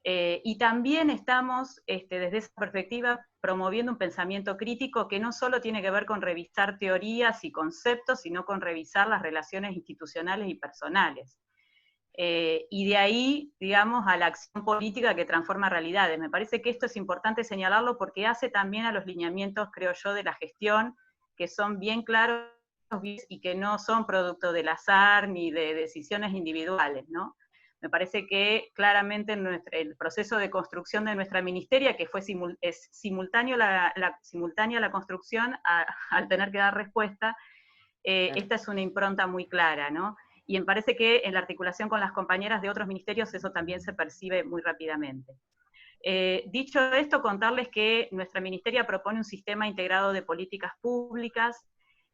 y también estamos, desde esa perspectiva, promoviendo un pensamiento crítico que no solo tiene que ver con revisar teorías y conceptos, sino con revisar las relaciones institucionales y personales. Y de ahí, digamos, a la acción política que transforma realidades. Me parece que esto es importante señalarlo porque hace también a los lineamientos, creo yo, de la gestión, que son bien claros y que no son producto del azar ni de decisiones individuales, ¿no? Me parece que claramente en el proceso de construcción de nuestra ministeria, que fue simultánea la construcción al tener que dar respuesta, esta es una impronta muy clara, ¿no? Y me parece que en la articulación con las compañeras de otros ministerios eso también se percibe muy rápidamente. Dicho esto, contarles que nuestra ministeria propone un sistema integrado de políticas públicas,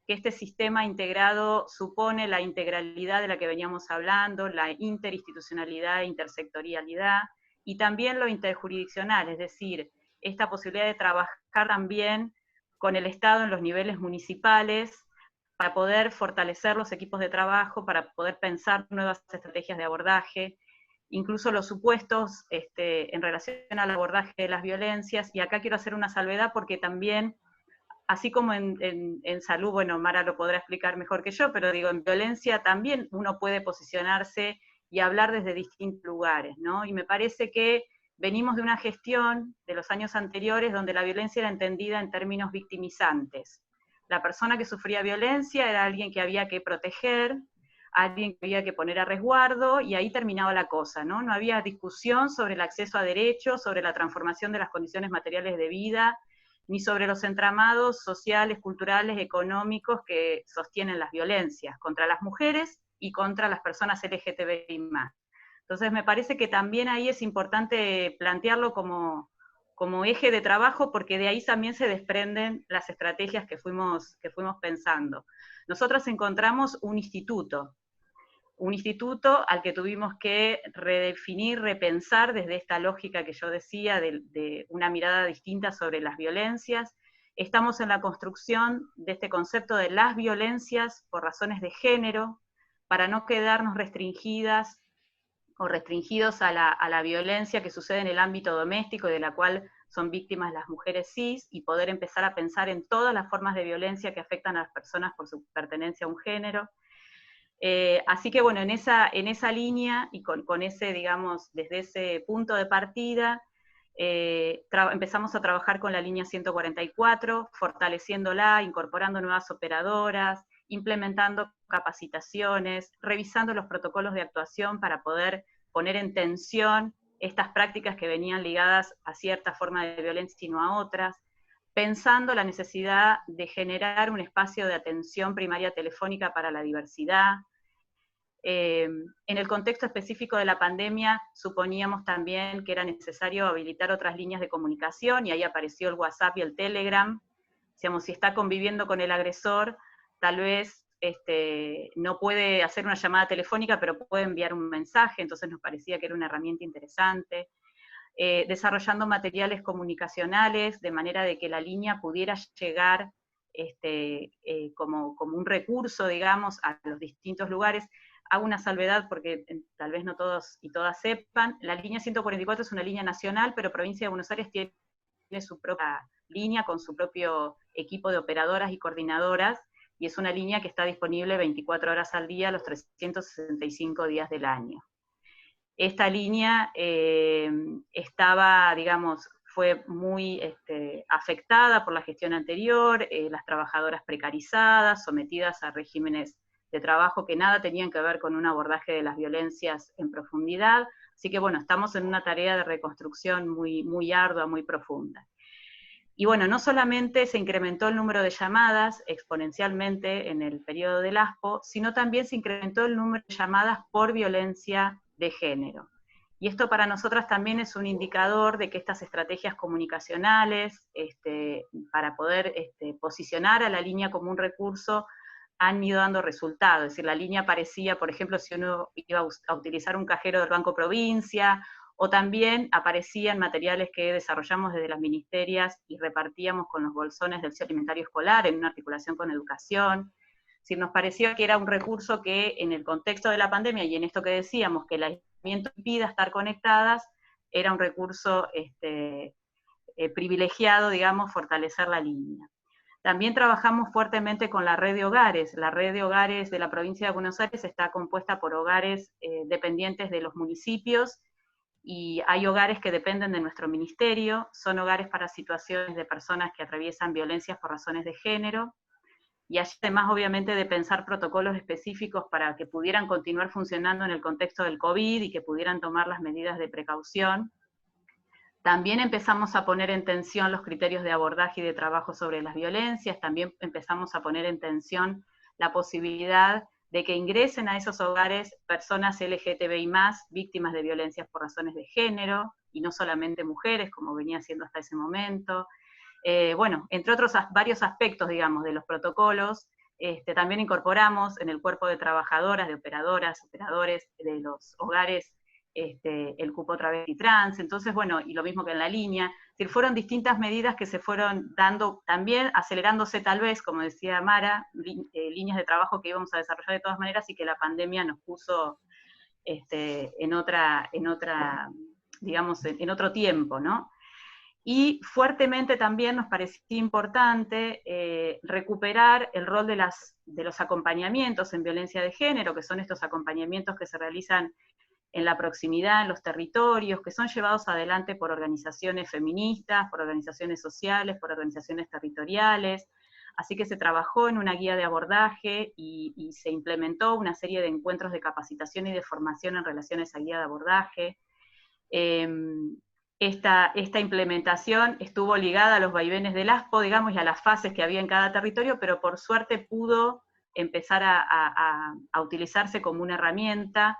que este sistema integrado supone la integralidad de la que veníamos hablando, la interinstitucionalidad e intersectorialidad, y también lo interjurisdiccional, es decir, esta posibilidad de trabajar también con el Estado en los niveles municipales, para poder fortalecer los equipos de trabajo, para poder pensar nuevas estrategias de abordaje, incluso los supuestos en relación al abordaje de las violencias, y acá quiero hacer una salvedad porque también, así como en salud, bueno, Mara lo podrá explicar mejor que yo, pero digo, en violencia también uno puede posicionarse y hablar desde distintos lugares, ¿no? Y me parece que venimos de una gestión de los años anteriores donde la violencia era entendida en términos victimizantes. La persona que sufría violencia era alguien que había que proteger, alguien que había que poner a resguardo, y ahí terminaba la cosa, ¿no? No había discusión sobre el acceso a derechos, sobre la transformación de las condiciones materiales de vida, ni sobre los entramados sociales, culturales, económicos que sostienen las violencias contra las mujeres y contra las personas LGTBI+. Entonces me parece que también ahí es importante plantearlo como eje de trabajo, porque de ahí también se desprenden las estrategias que fuimos pensando. Nosotros encontramos un instituto al que tuvimos que redefinir, repensar desde esta lógica que yo decía, de una mirada distinta sobre las violencias. Estamos en la construcción de este concepto de las violencias por razones de género, para no quedarnos restringidas o restringidos a la violencia que sucede en el ámbito doméstico y de la cual son víctimas las mujeres cis, y poder empezar a pensar en todas las formas de violencia que afectan a las personas por su pertenencia a un género. Así que bueno, en esa línea y con ese, digamos, desde ese punto de partida, empezamos a trabajar con la línea 144, fortaleciéndola, incorporando nuevas operadoras, implementando capacitaciones, revisando los protocolos de actuación para poder poner en tensión estas prácticas que venían ligadas a cierta forma de violencia y no a otras, pensando la necesidad de generar un espacio de atención primaria telefónica para la diversidad. En el contexto específico de la pandemia, suponíamos también que era necesario habilitar otras líneas de comunicación, y ahí apareció el WhatsApp y el Telegram. Digamos, si está conviviendo con el agresor, tal vez no puede hacer una llamada telefónica, pero puede enviar un mensaje, entonces nos parecía que era una herramienta interesante. Desarrollando materiales comunicacionales, de manera de que la línea pudiera llegar como un recurso, digamos, a los distintos lugares. Hago una salvedad porque tal vez no todos y todas sepan, la línea 144 es una línea nacional, pero Provincia de Buenos Aires tiene su propia línea con su propio equipo de operadoras y coordinadoras, y es una línea que está disponible 24 horas al día, los 365 días del año. Esta línea estaba, digamos, fue muy afectada por la gestión anterior, las trabajadoras precarizadas, sometidas a regímenes de trabajo que nada tenían que ver con un abordaje de las violencias en profundidad, Así que bueno, estamos en una tarea de reconstrucción muy, muy ardua, muy profunda. Y bueno, no solamente se incrementó el número de llamadas exponencialmente en el periodo del ASPO, sino también se incrementó el número de llamadas por violencia de género. Y esto para nosotras también es un indicador de que estas estrategias comunicacionales, para poder posicionar a la línea como un recurso, han ido dando resultados. Es decir, la línea aparecía, por ejemplo, si uno iba a utilizar un cajero del Banco Provincia, o también aparecían materiales que desarrollamos desde las ministerias y repartíamos con los bolsones del alimentario escolar en una articulación con educación. Si nos pareció que era un recurso que en el contexto de la pandemia y en esto que decíamos, que el aislamiento impida estar conectadas, era un recurso privilegiado, digamos, fortalecer la línea. También trabajamos fuertemente con la red de hogares. La red de hogares de la provincia de Buenos Aires está compuesta por hogares dependientes de los municipios, y hay hogares que dependen de nuestro ministerio, son hogares para situaciones de personas que atraviesan violencias por razones de género, y allí además obviamente de pensar protocolos específicos para que pudieran continuar funcionando en el contexto del COVID y que pudieran tomar las medidas de precaución. También empezamos a poner en tensión los criterios de abordaje y de trabajo sobre las violencias, también empezamos a poner en tensión la posibilidad de que ingresen a esos hogares personas LGTBI+, víctimas de violencias por razones de género, y no solamente mujeres, como venía siendo hasta ese momento. Bueno, entre otros varios aspectos, digamos, de los protocolos, también incorporamos en el cuerpo de trabajadoras, de operadoras, operadores de los hogares, el cupo travesti trans. Entonces, bueno, y lo mismo que en la línea, es decir, fueron distintas medidas que se fueron dando, también acelerándose tal vez, como decía Mara, líneas de trabajo que íbamos a desarrollar de todas maneras y que la pandemia nos puso en otra, digamos, en otro tiempo, ¿no? Y fuertemente también nos parecía importante recuperar el rol de los acompañamientos en violencia de género, que son estos acompañamientos que se realizan en la proximidad, en los territorios, que son llevados adelante por organizaciones feministas, por organizaciones sociales, por organizaciones territoriales. Así que se trabajó en una guía de abordaje y se implementó una serie de encuentros de capacitación y de formación en relación a esa guía de abordaje. Esta implementación estuvo ligada a los vaivenes del ASPO, digamos, y a las fases que había en cada territorio, pero por suerte pudo empezar a utilizarse como una herramienta.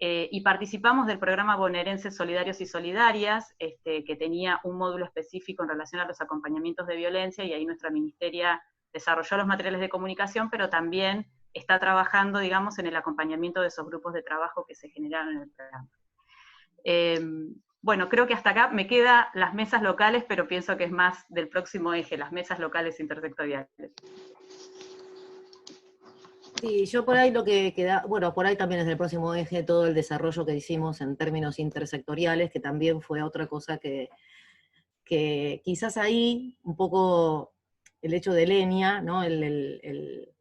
Y participamos del programa bonaerense Solidarios y Solidarias, que tenía un módulo específico en relación a los acompañamientos de violencia, y ahí nuestra ministeria desarrolló los materiales de comunicación, pero también está trabajando, digamos, en el acompañamiento de esos grupos de trabajo que se generaron en el programa. Bueno, creo que hasta acá me quedan las mesas locales, pero pienso que es más del próximo eje, las mesas locales intersectoriales. Sí, yo por ahí lo que queda, bueno, por ahí también es el próximo eje todo el desarrollo que hicimos en términos intersectoriales, que también fue otra cosa que quizás ahí un poco el hecho de Lenia, ¿no? El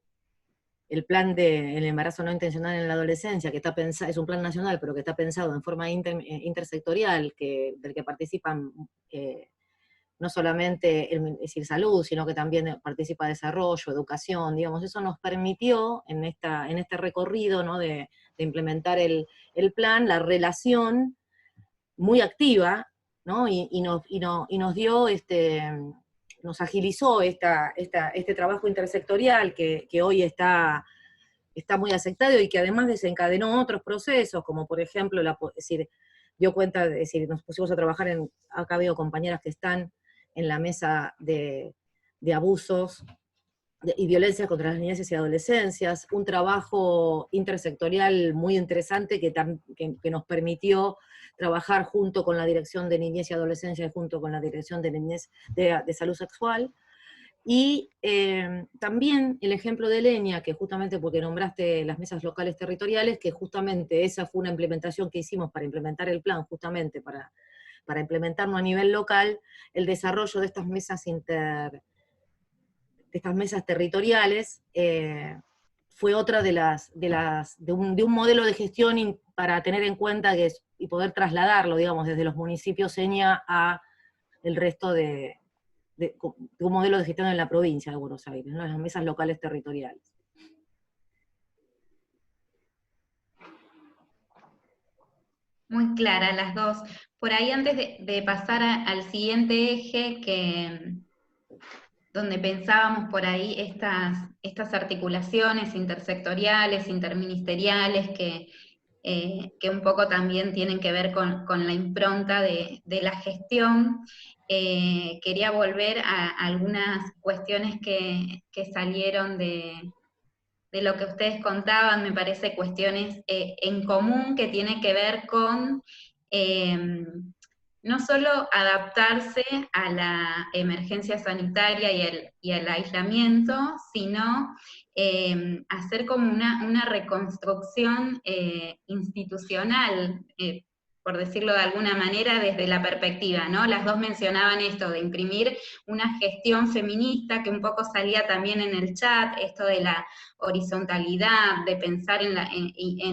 plan del embarazo no intencional en la adolescencia, que está pensado, es un plan nacional, pero que está pensado en forma intersectorial, del que participan no solamente es decir, salud, sino que también participa desarrollo, educación, digamos, eso nos permitió en este recorrido, ¿no? de implementar el plan, la relación muy activa, ¿no? y nos dio, nos agilizó este trabajo intersectorial que hoy está muy aceptado y que además desencadenó otros procesos, como por ejemplo, es decir, dio cuenta, es decir, nos pusimos a trabajar acá veo compañeras que están en la mesa de abusos y violencia contra las niñeces y adolescencias, un trabajo intersectorial muy interesante que nos permitió trabajar junto con la Dirección de Niñez y Adolescencia y junto con la Dirección de Niñez de Salud Sexual. Y también el ejemplo de Lenia, que justamente porque nombraste las mesas locales territoriales, que justamente esa fue una implementación que hicimos para implementar el plan, justamente para implementarlo a nivel local, el desarrollo de estas mesas territoriales, fue otra de un modelo de gestión para tener en cuenta y poder trasladarlo, digamos, desde los municipios seña a el resto de un modelo de gestión en la provincia de Buenos Aires, ¿no? Las mesas locales territoriales. muy clara las dos. Por ahí antes de pasar al siguiente eje, donde pensábamos por ahí estas articulaciones intersectoriales, interministeriales, que un poco también tienen que ver con la impronta de la gestión. Quería volver a algunas cuestiones que salieron de lo que ustedes contaban, me parece cuestiones en común que tienen que ver con no solo adaptarse a la emergencia sanitaria y al aislamiento, sino hacer como una reconstrucción institucional, por decirlo de alguna manera, desde la perspectiva, ¿no? Las dos mencionaban esto de imprimir una gestión feminista, que un poco salía también en el chat, esto de la horizontalidad, de pensar en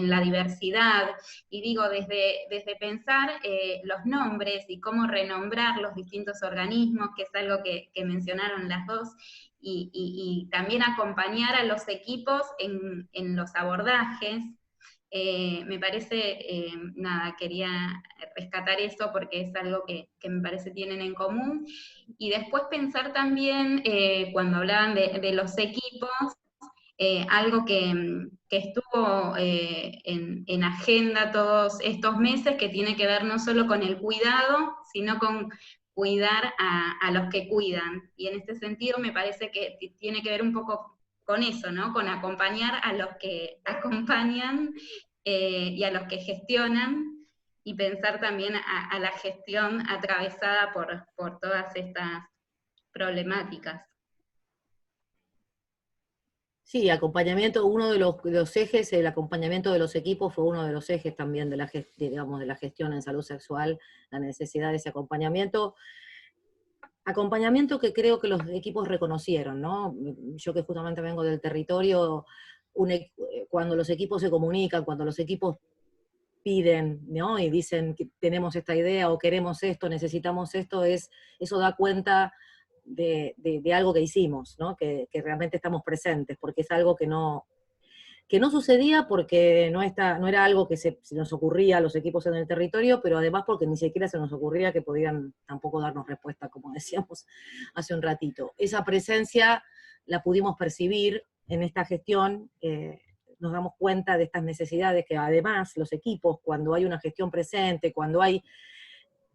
la diversidad, y digo, desde pensar los nombres y cómo renombrar los distintos organismos, que es algo que mencionaron las dos, y también acompañar a los equipos en los abordajes. Me parece, nada, quería rescatar eso porque es algo que me parece tienen en común. Y después pensar también, cuando hablaban de los equipos, algo que estuvo en agenda todos estos meses, que tiene que ver no solo con el cuidado, sino con cuidar a los que cuidan. Y en este sentido me parece que tiene que ver un poco con eso, ¿no? Con acompañar a los que acompañan y a los que gestionan, y pensar también a la gestión atravesada por todas estas problemáticas. Sí, acompañamiento, uno de los ejes, el acompañamiento de los equipos fue uno de los ejes también digamos, de la gestión en salud sexual, la necesidad de ese acompañamiento. Acompañamiento que creo que los equipos reconocieron, ¿no? Yo que justamente vengo del territorio, cuando los equipos se comunican, cuando los equipos piden, ¿no? Y dicen que tenemos esta idea o queremos esto, necesitamos esto, eso da cuenta de algo que hicimos, ¿no? Que realmente estamos presentes, porque es algo que no sucedía porque no era algo que se nos ocurría a los equipos en el territorio, pero además porque ni siquiera se nos ocurría que podían tampoco darnos respuesta, como decíamos hace un ratito. Esa presencia la pudimos percibir en esta gestión, nos damos cuenta de estas necesidades que además los equipos, cuando hay una gestión presente,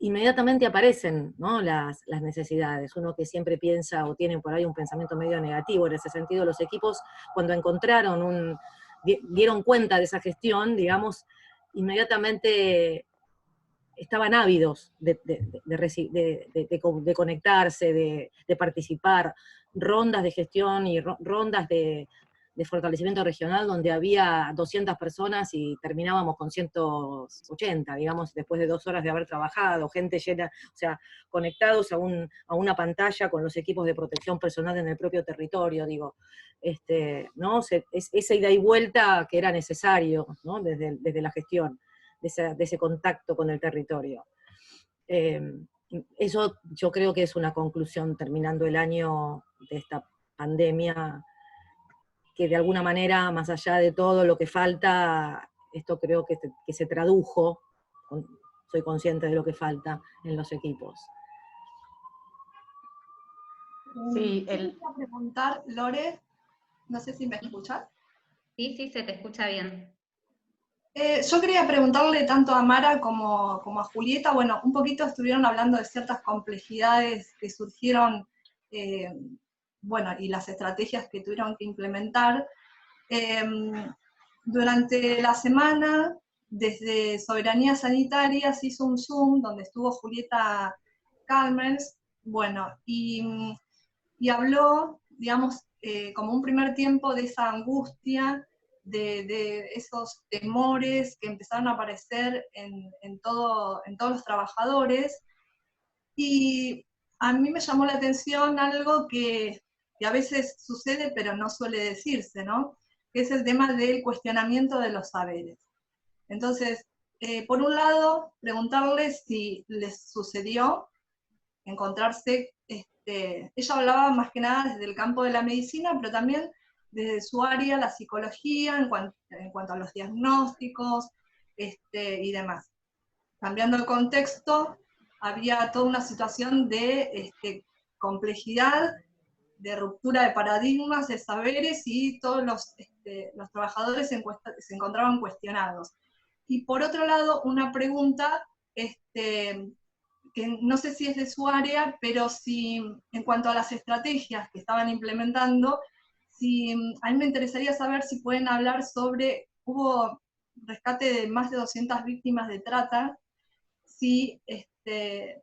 inmediatamente aparecen, ¿no? las necesidades. Uno que siempre piensa o tiene por ahí un pensamiento medio negativo en ese sentido, los equipos cuando dieron cuenta de esa gestión, digamos, inmediatamente estaban ávidos de conectarse, de participar, rondas de gestión y rondas de fortalecimiento regional donde había 200 personas y terminábamos con 180, digamos, después de 2 horas de haber trabajado, gente llena, o sea, conectados a una pantalla con los equipos de protección personal en el propio territorio, digo, ¿no? Esa ida y vuelta que era necesario, ¿no? Desde la gestión, de ese contacto con el territorio. Eso yo creo que es una conclusión terminando el año de esta pandemia, que de alguna manera, más allá de todo lo que falta, esto creo que se tradujo, soy consciente de lo que falta en los equipos. Sí, quería preguntar, Lore, no sé si me escuchas. Sí, se te escucha bien. Yo quería preguntarle tanto a Mara como a Julieta, bueno, un poquito estuvieron hablando de ciertas complejidades que surgieron, bueno, y las estrategias que tuvieron que implementar. Durante la semana, desde Soberanía Sanitaria, se hizo un Zoom donde estuvo Julieta Calmers, bueno, y habló, digamos, como un primer tiempo de esa angustia, de esos temores que empezaron a aparecer en todos los trabajadores, y a mí me llamó la atención algo que a veces sucede pero no suele decirse, ¿no? Que es el tema del cuestionamiento de los saberes. Entonces, por un lado, preguntarles si les sucedió encontrarse, ella hablaba más que nada desde el campo de la medicina, pero también desde su área, la psicología, en cuanto a los diagnósticos y demás. cambiando el contexto, había toda una situación de complejidad, de ruptura de paradigmas, de saberes, y todos los trabajadores se encontraban cuestionados. Y por otro lado, una pregunta que no sé si es de su área, pero si en cuanto a las estrategias que estaban implementando, a mí me interesaría saber si pueden hablar sobre, hubo rescate de más de 200 víctimas de trata, si es de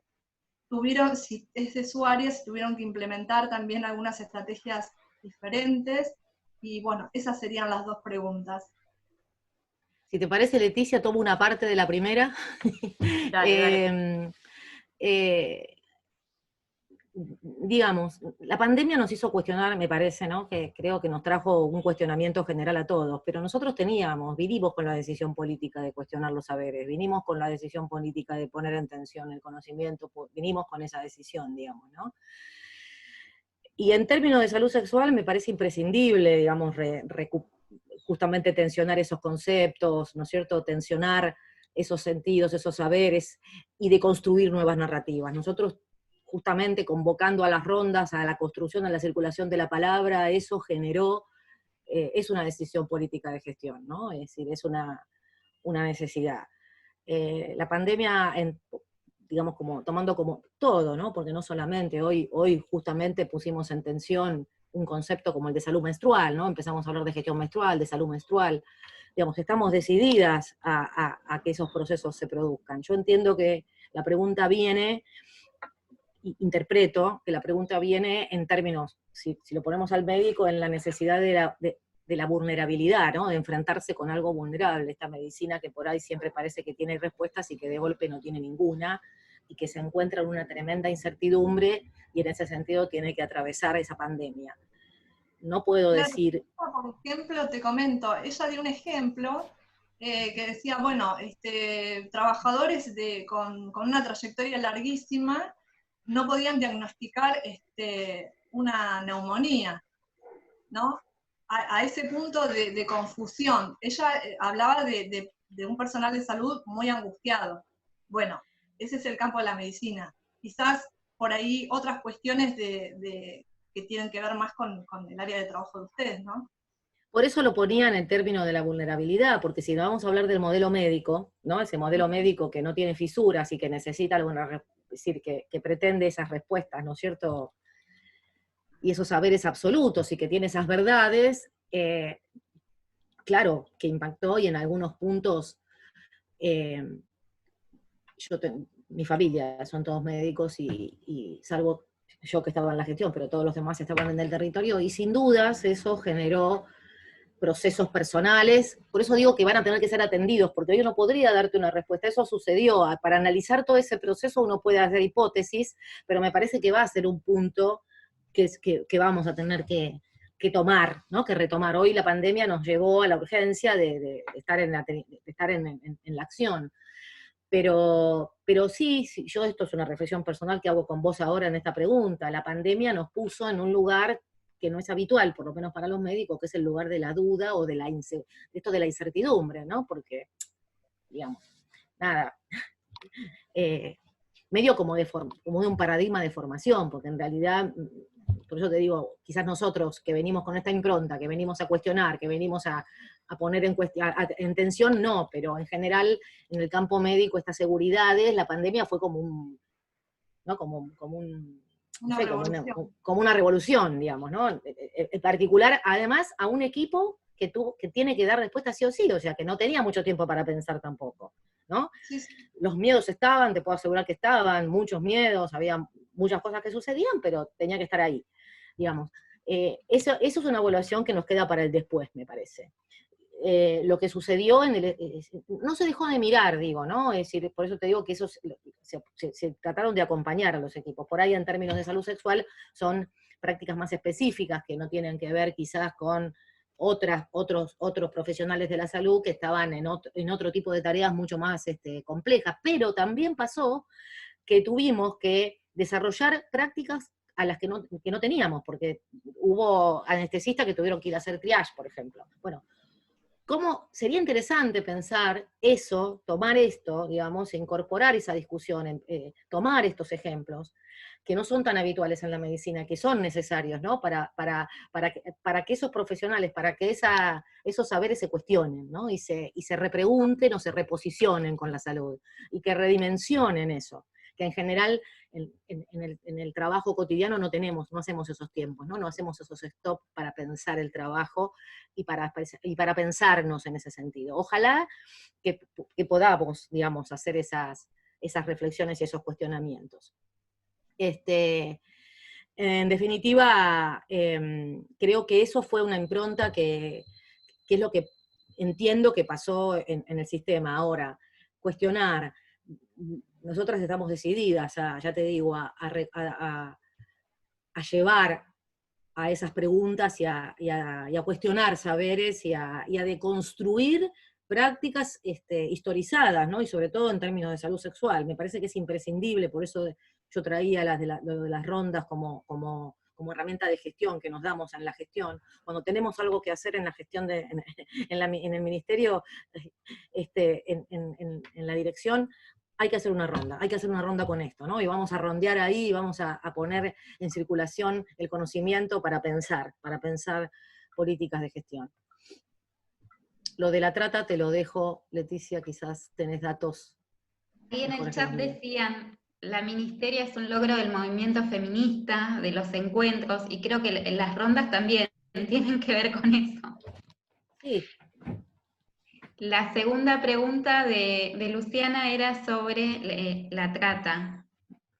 su área, si tuvieron que implementar también algunas estrategias diferentes, y bueno, esas serían las dos preguntas. Si te parece, Leticia, tomo una parte de la primera. Dale. Digamos, la pandemia nos hizo cuestionar, me parece, ¿no? Que creo que nos trajo un cuestionamiento general a todos, pero nosotros vinimos con la decisión política de cuestionar los saberes, vinimos con la decisión política de poner en tensión el conocimiento, vinimos con esa decisión, digamos, ¿no? Y en términos de salud sexual me parece imprescindible, digamos, justamente tensionar esos conceptos, ¿no es cierto?, tensionar esos sentidos, esos saberes, y de construir nuevas narrativas. Nosotros, justamente convocando a las rondas, a la construcción, a la circulación de la palabra, eso generó, es una decisión política de gestión, ¿no? Es decir, es una necesidad. La pandemia, digamos, tomando como todo, ¿no? Porque no solamente, hoy justamente pusimos en tensión un concepto como el de salud menstrual, ¿no? Empezamos a hablar de gestión menstrual, de salud menstrual. Digamos, estamos decididas a que esos procesos se produzcan. Yo entiendo que la pregunta viene, interpreto que la pregunta viene en términos, si lo ponemos al médico, en la necesidad de la vulnerabilidad, ¿no? De enfrentarse con algo vulnerable, esta medicina que por ahí siempre parece que tiene respuestas y que de golpe no tiene ninguna, y que se encuentra en una tremenda incertidumbre, y en ese sentido tiene que atravesar esa pandemia. No puedo decir... Por ejemplo, te comento, ella dio un ejemplo que decía, bueno, trabajadores con una trayectoria larguísima no podían diagnosticar una neumonía, ¿no? A ese punto de confusión. Ella hablaba de un personal de salud muy angustiado. Bueno, ese es el campo de la medicina. Quizás por ahí otras cuestiones que tienen que ver más con el área de trabajo de ustedes, ¿no? Por eso lo ponían en términos de la vulnerabilidad, porque si no vamos a hablar del modelo médico, ¿no? Ese modelo médico que no tiene fisuras y que necesita es decir, que pretende esas respuestas, ¿no es cierto? Y esos saberes absolutos, y que tiene esas verdades, claro, que impactó, y en algunos puntos, mi familia son todos médicos, y salvo yo que estaba en la gestión, pero todos los demás estaban en el territorio, y sin dudas eso generó procesos personales. Por eso digo que van a tener que ser atendidos, porque hoy no podría darte una respuesta. Eso sucedió. Para analizar todo ese proceso uno puede hacer hipótesis, pero me parece que va a ser un punto que vamos a tener que tomar, ¿no? Que retomar. Hoy la pandemia nos llevó a la urgencia de estar en la acción. Pero sí, yo, esto es una reflexión personal que hago con vos ahora en esta pregunta. La pandemia nos puso en un lugar que no es habitual, por lo menos para los médicos, que es el lugar de la duda o de esto de la incertidumbre, ¿no? Porque, digamos, nada, medio como de un paradigma de formación, porque en realidad, por eso te digo, quizás nosotros que venimos con esta impronta, que venimos a cuestionar, que venimos a poner en tensión, no, pero en general en el campo médico estas seguridades, la pandemia fue como una revolución, digamos, ¿no? En particular, además, a un equipo que tiene que dar respuesta sí o sí, o sea, que no tenía mucho tiempo para pensar tampoco, ¿no? Sí. Los miedos estaban, te puedo asegurar que estaban, muchos miedos, había muchas cosas que sucedían, pero tenía que estar ahí, digamos. Eso es una evaluación que nos queda para el después, me parece. Lo que sucedió no se dejó de mirar, digo, ¿no? Es decir, por eso te digo que eso se trataron de acompañar a los equipos. Por ahí, en términos de salud sexual, son prácticas más específicas que no tienen que ver quizás con otros profesionales de la salud que estaban en otro tipo de tareas mucho más complejas. Pero también pasó que tuvimos que desarrollar prácticas a las que no teníamos, porque hubo anestesistas que tuvieron que ir a hacer triage, por ejemplo. Bueno, cómo sería interesante pensar eso, tomar esto, digamos, incorporar esa discusión, tomar estos ejemplos, que no son tan habituales en la medicina, que son necesarios, ¿no? Para que esos profesionales, para que esos saberes se cuestionen, ¿no? Y se repregunten o se reposicionen con la salud, y que redimensionen eso, que en general en el trabajo cotidiano no hacemos esos tiempos, ¿no? No hacemos esos stops para pensar el trabajo y para pensarnos en ese sentido. Ojalá que podamos, digamos, hacer esas reflexiones y esos cuestionamientos. En definitiva, creo que eso fue una impronta que es lo que entiendo que pasó en el sistema. Ahora, cuestionar, nosotras estamos decididas, ya te digo, a llevar a esas preguntas y a cuestionar saberes y a deconstruir prácticas historizadas, ¿no? Y sobre todo en términos de salud sexual. Me parece que es imprescindible, por eso yo traía lo de las rondas como herramienta de gestión que nos damos en la gestión. Cuando tenemos algo que hacer en la gestión, en el ministerio, en la dirección, hay que hacer una ronda con esto, ¿no? Y vamos a rondear ahí, y vamos a poner en circulación el conocimiento para pensar políticas de gestión. Lo de la trata te lo dejo, Leticia, quizás tenés datos. Ahí en el chat decían, la ministeria es un logro del movimiento feminista, de los encuentros, y creo que las rondas también tienen que ver con eso. Sí. La segunda pregunta de Luciana era sobre la trata.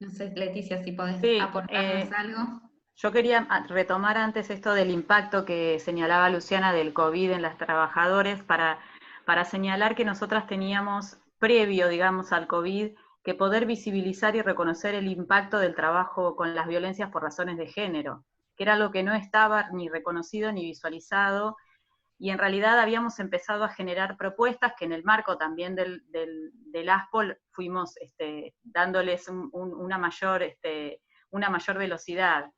No sé, Leticia, si podés aportarnos algo. Yo quería retomar antes esto del impacto que señalaba Luciana del COVID en las trabajadores para señalar que nosotras teníamos, previo, digamos, al COVID, que poder visibilizar y reconocer el impacto del trabajo con las violencias por razones de género, que era lo que no estaba ni reconocido ni visualizado, y en realidad habíamos empezado a generar propuestas que en el marco también del ASPO fuimos dándoles una mayor velocidad.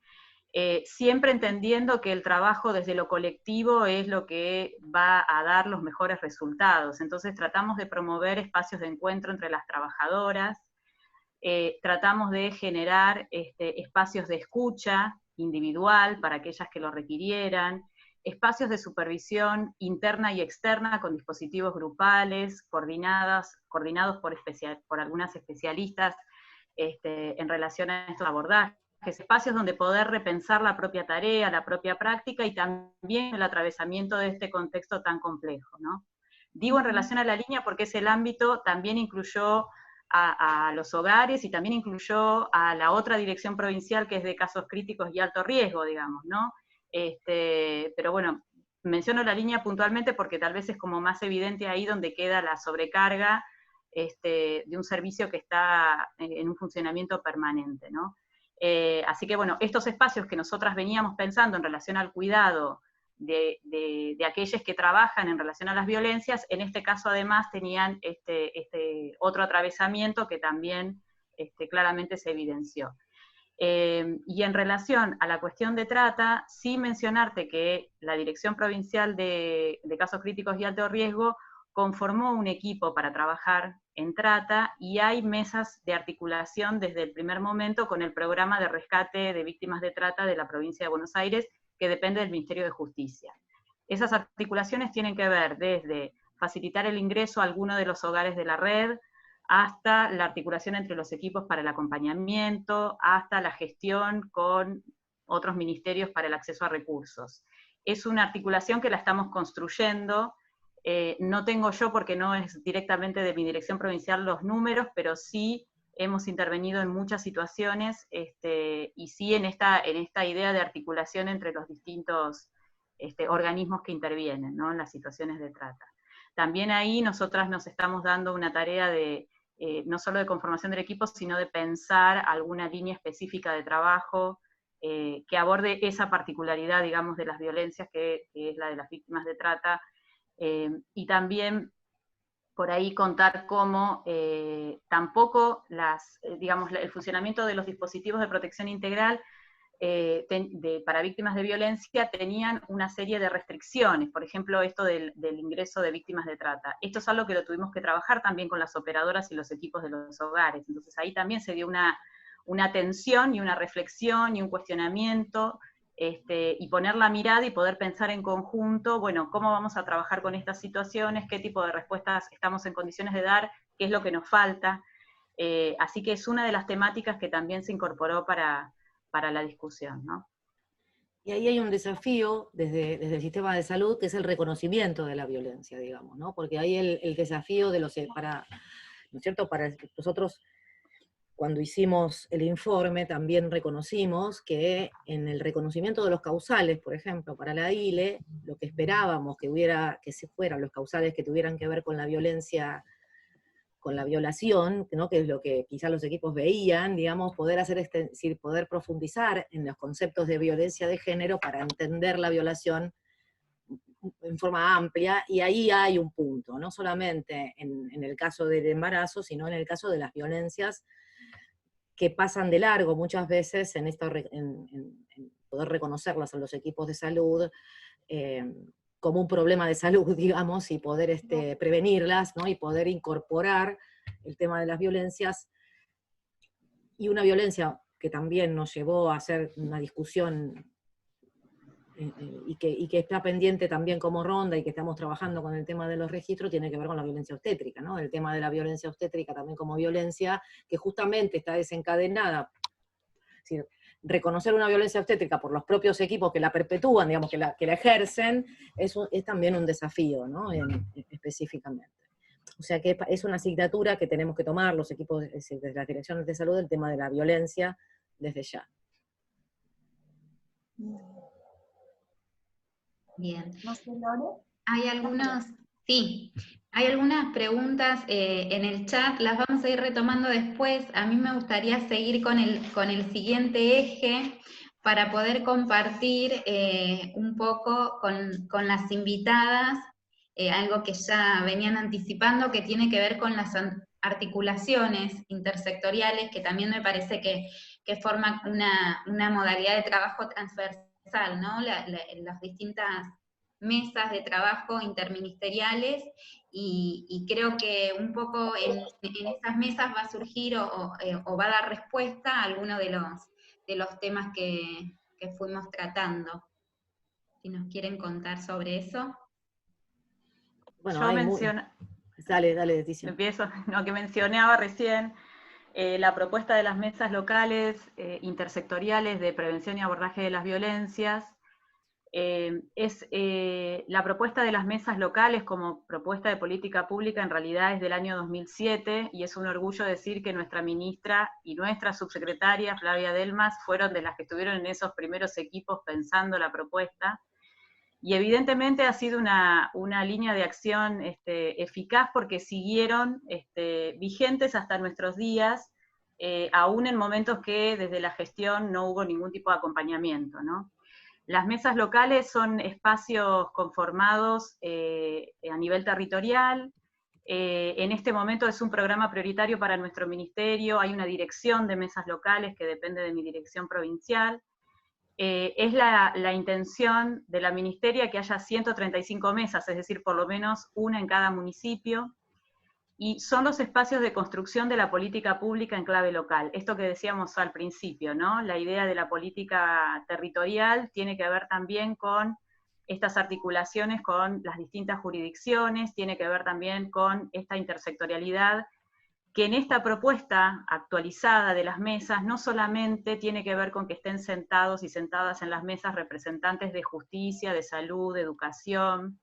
Siempre entendiendo que el trabajo desde lo colectivo es lo que va a dar los mejores resultados. Entonces tratamos de promover espacios de encuentro entre las trabajadoras, tratamos de generar espacios de escucha individual para aquellas que lo requirieran, espacios de supervisión interna y externa con dispositivos grupales, coordinados por algunas especialistas en relación a estos abordajes, espacios donde poder repensar la propia tarea, la propia práctica y también el atravesamiento de este contexto tan complejo, ¿no? Digo en relación a la línea porque ese ámbito también incluyó a los hogares y también incluyó a la otra dirección provincial que es de casos críticos y alto riesgo, digamos, ¿no? Pero bueno, menciono la línea puntualmente porque tal vez es como más evidente ahí donde queda la sobrecarga de un servicio que está en un funcionamiento permanente, ¿no? Así que bueno, estos espacios que nosotras veníamos pensando en relación al cuidado de aquellos que trabajan en relación a las violencias, en este caso además tenían otro atravesamiento que también claramente se evidenció. Y en relación a la cuestión de trata, sí mencionarte que la Dirección Provincial de Casos Críticos y Alto Riesgo conformó un equipo para trabajar en trata y hay mesas de articulación desde el primer momento con el programa de rescate de víctimas de trata de la provincia de Buenos Aires, que depende del Ministerio de Justicia. Esas articulaciones tienen que ver desde facilitar el ingreso a alguno de los hogares de la red, hasta la articulación entre los equipos para el acompañamiento, hasta la gestión con otros ministerios para el acceso a recursos. Es una articulación que la estamos construyendo. No tengo yo, porque no es directamente de mi dirección provincial, los números, pero sí hemos intervenido en muchas situaciones, y sí en esta idea de articulación entre los distintos organismos que intervienen, ¿no?, en las situaciones de trata. También ahí nosotras nos estamos dando una tarea de, no solo de conformación del equipo, sino de pensar alguna línea específica de trabajo que aborde esa particularidad, digamos, de las violencias, que es la de las víctimas de trata, y también por ahí contar cómo tampoco digamos, el funcionamiento de los dispositivos de protección integral para víctimas de violencia tenían una serie de restricciones, por ejemplo, esto del ingreso de víctimas de trata. Esto es algo que lo tuvimos que trabajar también con las operadoras y los equipos de los hogares, entonces ahí también se dio una atención y una reflexión y un cuestionamiento, y poner la mirada y poder pensar en conjunto, bueno, cómo vamos a trabajar con estas situaciones, qué tipo de respuestas estamos en condiciones de dar, qué es lo que nos falta. Así que es una de las temáticas que también se incorporó para la discusión, ¿no? Y ahí hay un desafío desde el sistema de salud, que es el reconocimiento de la violencia, digamos, ¿no? Porque ahí el desafío de ¿no es cierto? Para nosotros, cuando hicimos el informe, también reconocimos que en el reconocimiento de los causales, por ejemplo, para la ILE, lo que esperábamos que se fueran los causales que tuvieran que ver con la violencia, con la violación, ¿no? Que es lo que quizás los equipos veían, digamos, poder profundizar en los conceptos de violencia de género para entender la violación en forma amplia, y ahí hay un punto, no solamente en el caso del embarazo, sino en el caso de las violencias que pasan de largo muchas veces en poder reconocerlas en los equipos de salud, como un problema de salud, digamos, y poder prevenirlas, ¿no? Y poder incorporar el tema de las violencias, y una violencia que también nos llevó a hacer una discusión y que está pendiente también como ronda, y que estamos trabajando con el tema de los registros, tiene que ver con la violencia obstétrica, ¿no? El tema de la violencia obstétrica también como violencia que justamente está desencadenada. Es decir, reconocer una violencia obstétrica por los propios equipos que la perpetúan, digamos, que la ejercen, es también un desafío, ¿no? Específicamente. O sea que es una asignatura que tenemos que tomar los equipos de las direcciones de salud, el tema de la violencia, desde ya. Bien. No sé, Lore. Hay algunas preguntas en el chat, las vamos a ir retomando después. A mí me gustaría seguir con el siguiente eje para poder compartir un poco con las invitadas, algo que ya venían anticipando, que tiene que ver con las articulaciones intersectoriales, que también me parece que forman una modalidad de trabajo transversal, ¿no? Las distintas mesas de trabajo interministeriales, y creo que un poco en esas mesas va a surgir o va a dar respuesta a alguno de los temas que fuimos tratando. Si nos quieren contar sobre eso. Bueno, Yo Dale, Leticia. Empiezo, no, que mencionaba recién la propuesta de las mesas locales intersectoriales de prevención y abordaje de las violencias. La propuesta de las mesas locales como propuesta de política pública en realidad es del año 2007, y es un orgullo decir que nuestra ministra y nuestra subsecretaria, Flavia Delmas, fueron de las que estuvieron en esos primeros equipos pensando la propuesta, y evidentemente ha sido una línea de acción eficaz, porque siguieron vigentes hasta nuestros días, aún en momentos que desde la gestión no hubo ningún tipo de acompañamiento, ¿no? Las mesas locales son espacios conformados a nivel territorial. En este momento es un programa prioritario para nuestro ministerio, hay una dirección de mesas locales que depende de mi dirección provincial. Es la intención de la ministeria que haya 135 mesas, es decir, por lo menos una en cada municipio, y son los espacios de construcción de la política pública en clave local. Esto que decíamos al principio, ¿no? La idea de la política territorial tiene que ver también con estas articulaciones con las distintas jurisdicciones, tiene que ver también con esta intersectorialidad, que en esta propuesta actualizada de las mesas no solamente tiene que ver con que estén sentados y sentadas en las mesas representantes de justicia, de salud, de educación,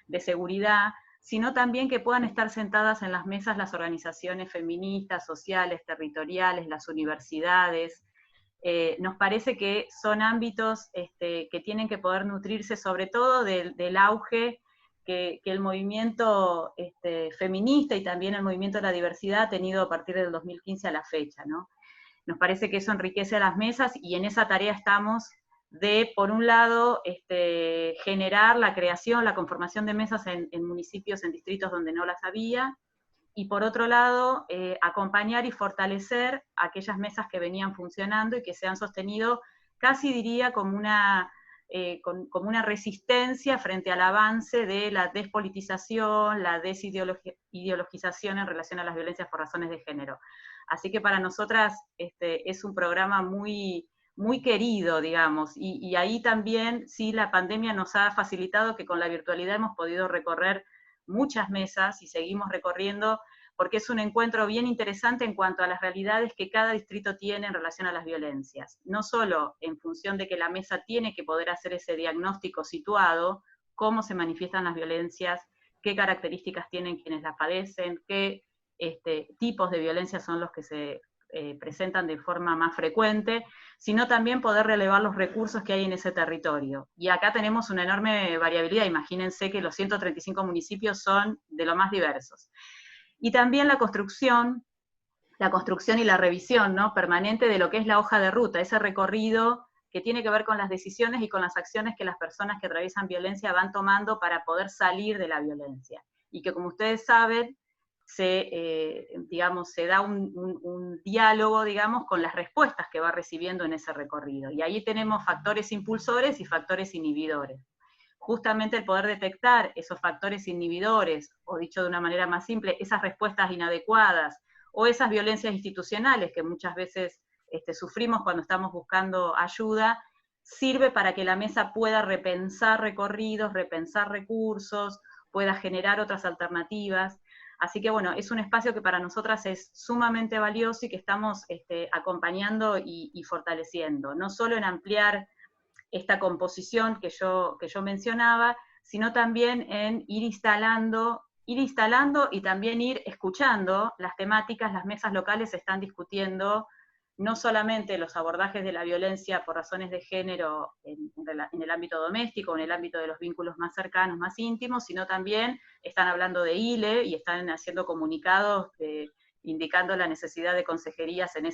de seguridad, sino también que puedan estar sentadas en las mesas las organizaciones feministas, sociales, territoriales, las universidades. Nos parece que son ámbitos que tienen que poder nutrirse sobre todo del auge que el movimiento feminista y también el movimiento de la diversidad ha tenido a partir del 2015 a la fecha, ¿no? Nos parece que eso enriquece a las mesas, y en esa tarea estamos de, por un lado, generar la creación, la conformación de mesas en municipios, en distritos donde no las había, y por otro lado, acompañar y fortalecer aquellas mesas que venían funcionando y que se han sostenido casi diría como como una resistencia frente al avance de la despolitización, la desideologización en relación a las violencias por razones de género. Así que para nosotras es un programa muy, muy querido, digamos, y ahí también sí la pandemia nos ha facilitado que con la virtualidad hemos podido recorrer muchas mesas y seguimos recorriendo, porque es un encuentro bien interesante en cuanto a las realidades que cada distrito tiene en relación a las violencias. No solo en función de que la mesa tiene que poder hacer ese diagnóstico situado, cómo se manifiestan las violencias, qué características tienen quienes las padecen, qué tipos de violencia son los que se presentan de forma más frecuente, sino también poder relevar los recursos que hay en ese territorio. Y acá tenemos una enorme variabilidad, imagínense que los 135 municipios son de lo más diversos. Y también la construcción y la revisión, ¿no?, permanente de lo que es la hoja de ruta, ese recorrido que tiene que ver con las decisiones y con las acciones que las personas que atraviesan violencia van tomando para poder salir de la violencia. Y que, como ustedes saben, se da un diálogo, digamos, con las respuestas que va recibiendo en ese recorrido. Y ahí tenemos factores impulsores y factores inhibidores. Justamente el poder detectar esos factores inhibidores, o dicho de una manera más simple, esas respuestas inadecuadas, o esas violencias institucionales que muchas veces sufrimos cuando estamos buscando ayuda, sirve para que la mesa pueda repensar recorridos, repensar recursos, pueda generar otras alternativas. Así que bueno, es un espacio que para nosotras es sumamente valioso y que estamos acompañando y fortaleciendo, no solo en ampliar esta composición que yo mencionaba, sino también en ir instalando y también ir escuchando las temáticas. Las mesas locales están discutiendo no solamente los abordajes de la violencia por razones de género en el ámbito doméstico, en el ámbito de los vínculos más cercanos, más íntimos, sino también están hablando de ILE y están haciendo comunicados indicando la necesidad de consejerías en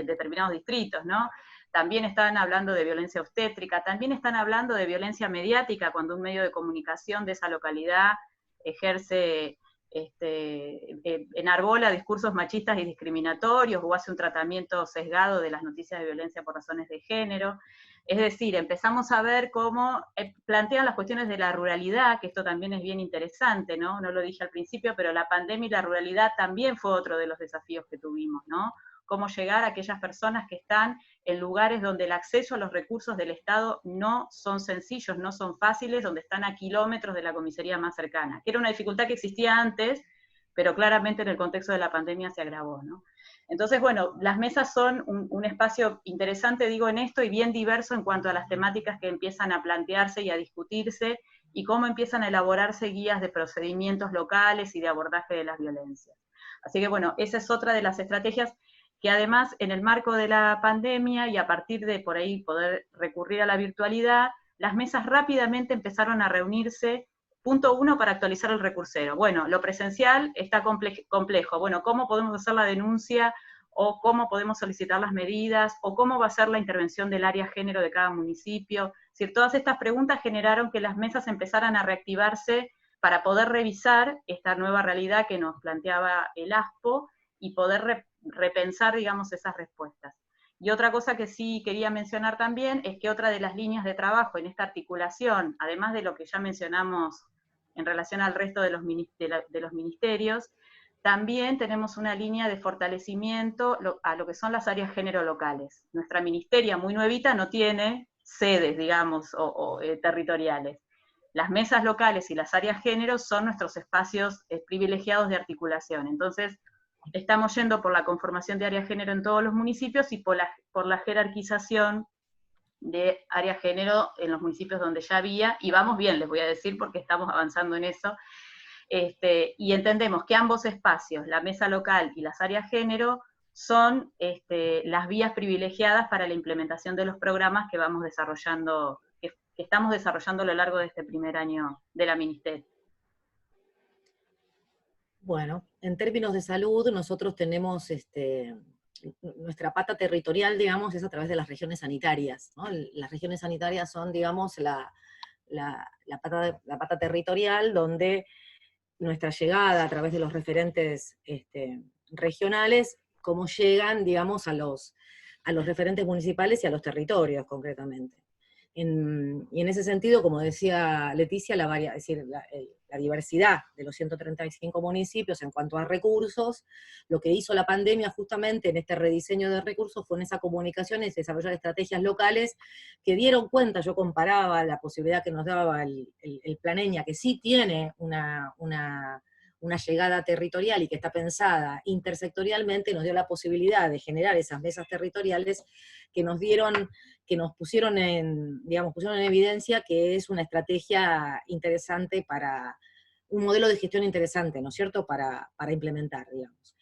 determinados distritos, ¿no? También están hablando de violencia obstétrica, también están hablando de violencia mediática, cuando un medio de comunicación de esa localidad ejerce, enarbola discursos machistas y discriminatorios, o hace un tratamiento sesgado de las noticias de violencia por razones de género. Es decir, empezamos a ver cómo plantean las cuestiones de la ruralidad, que esto también es bien interesante, ¿no? No lo dije al principio, pero la pandemia y la ruralidad también fue otro de los desafíos que tuvimos, ¿no? Cómo llegar a aquellas personas que están en lugares donde el acceso a los recursos del Estado no son sencillos, no son fáciles, donde están a kilómetros de la comisaría más cercana, que era una dificultad que existía antes, pero claramente en el contexto de la pandemia se agravó, ¿no? Entonces, bueno, las mesas son un espacio interesante, digo, en esto, y bien diverso en cuanto a las temáticas que empiezan a plantearse y a discutirse, y cómo empiezan a elaborarse guías de procedimientos locales y de abordaje de las violencias. Así que, bueno, esa es otra de las estrategias que además en el marco de la pandemia y a partir de por ahí poder recurrir a la virtualidad, las mesas rápidamente empezaron a reunirse. Punto 1, para actualizar el recursero. Bueno, lo presencial está complejo. Bueno, ¿cómo podemos hacer la denuncia? ¿O cómo podemos solicitar las medidas? ¿O cómo va a ser la intervención del área género de cada municipio? Es decir, todas estas preguntas generaron que las mesas empezaran a reactivarse para poder revisar esta nueva realidad que nos planteaba el ASPO y poder repensar, digamos, esas respuestas. Y otra cosa que sí quería mencionar también es que otra de las líneas de trabajo en esta articulación, además de lo que ya mencionamos en relación al resto de los ministerios, también tenemos una línea de fortalecimiento a lo que son las áreas género locales. Nuestra ministeria, muy nuevita, no tiene sedes, digamos, o territoriales. Las mesas locales y las áreas género son nuestros espacios privilegiados de articulación. Entonces, estamos yendo por la conformación de área género en todos los municipios y por la jerarquización de área género en los municipios donde ya había, y vamos bien, les voy a decir, porque estamos avanzando en eso, y entendemos que ambos espacios, la mesa local y las áreas género, son las vías privilegiadas para la implementación de los programas que vamos desarrollando, que estamos desarrollando a lo largo de este primer año de la ministeria. Bueno, en términos de salud, nosotros tenemos nuestra pata territorial, digamos, es a través de las regiones sanitarias, ¿no? Las regiones sanitarias son, digamos, la pata territorial donde nuestra llegada a través de los referentes regionales, cómo llegan, digamos, a los a los referentes municipales y a los territorios concretamente. Y en ese sentido, como decía Leticia, es decir, la diversidad de los 135 municipios en cuanto a recursos, lo que hizo la pandemia justamente en este rediseño de recursos fue en esa comunicación, es desarrollar estrategias locales que dieron cuenta, yo comparaba la posibilidad que nos daba el Planeña, que sí tiene una llegada territorial y que está pensada intersectorialmente, nos dio la posibilidad de generar esas mesas territoriales que pusieron en evidencia que es una estrategia interesante para, un modelo de gestión interesante, ¿no es cierto?, para implementar, digamos.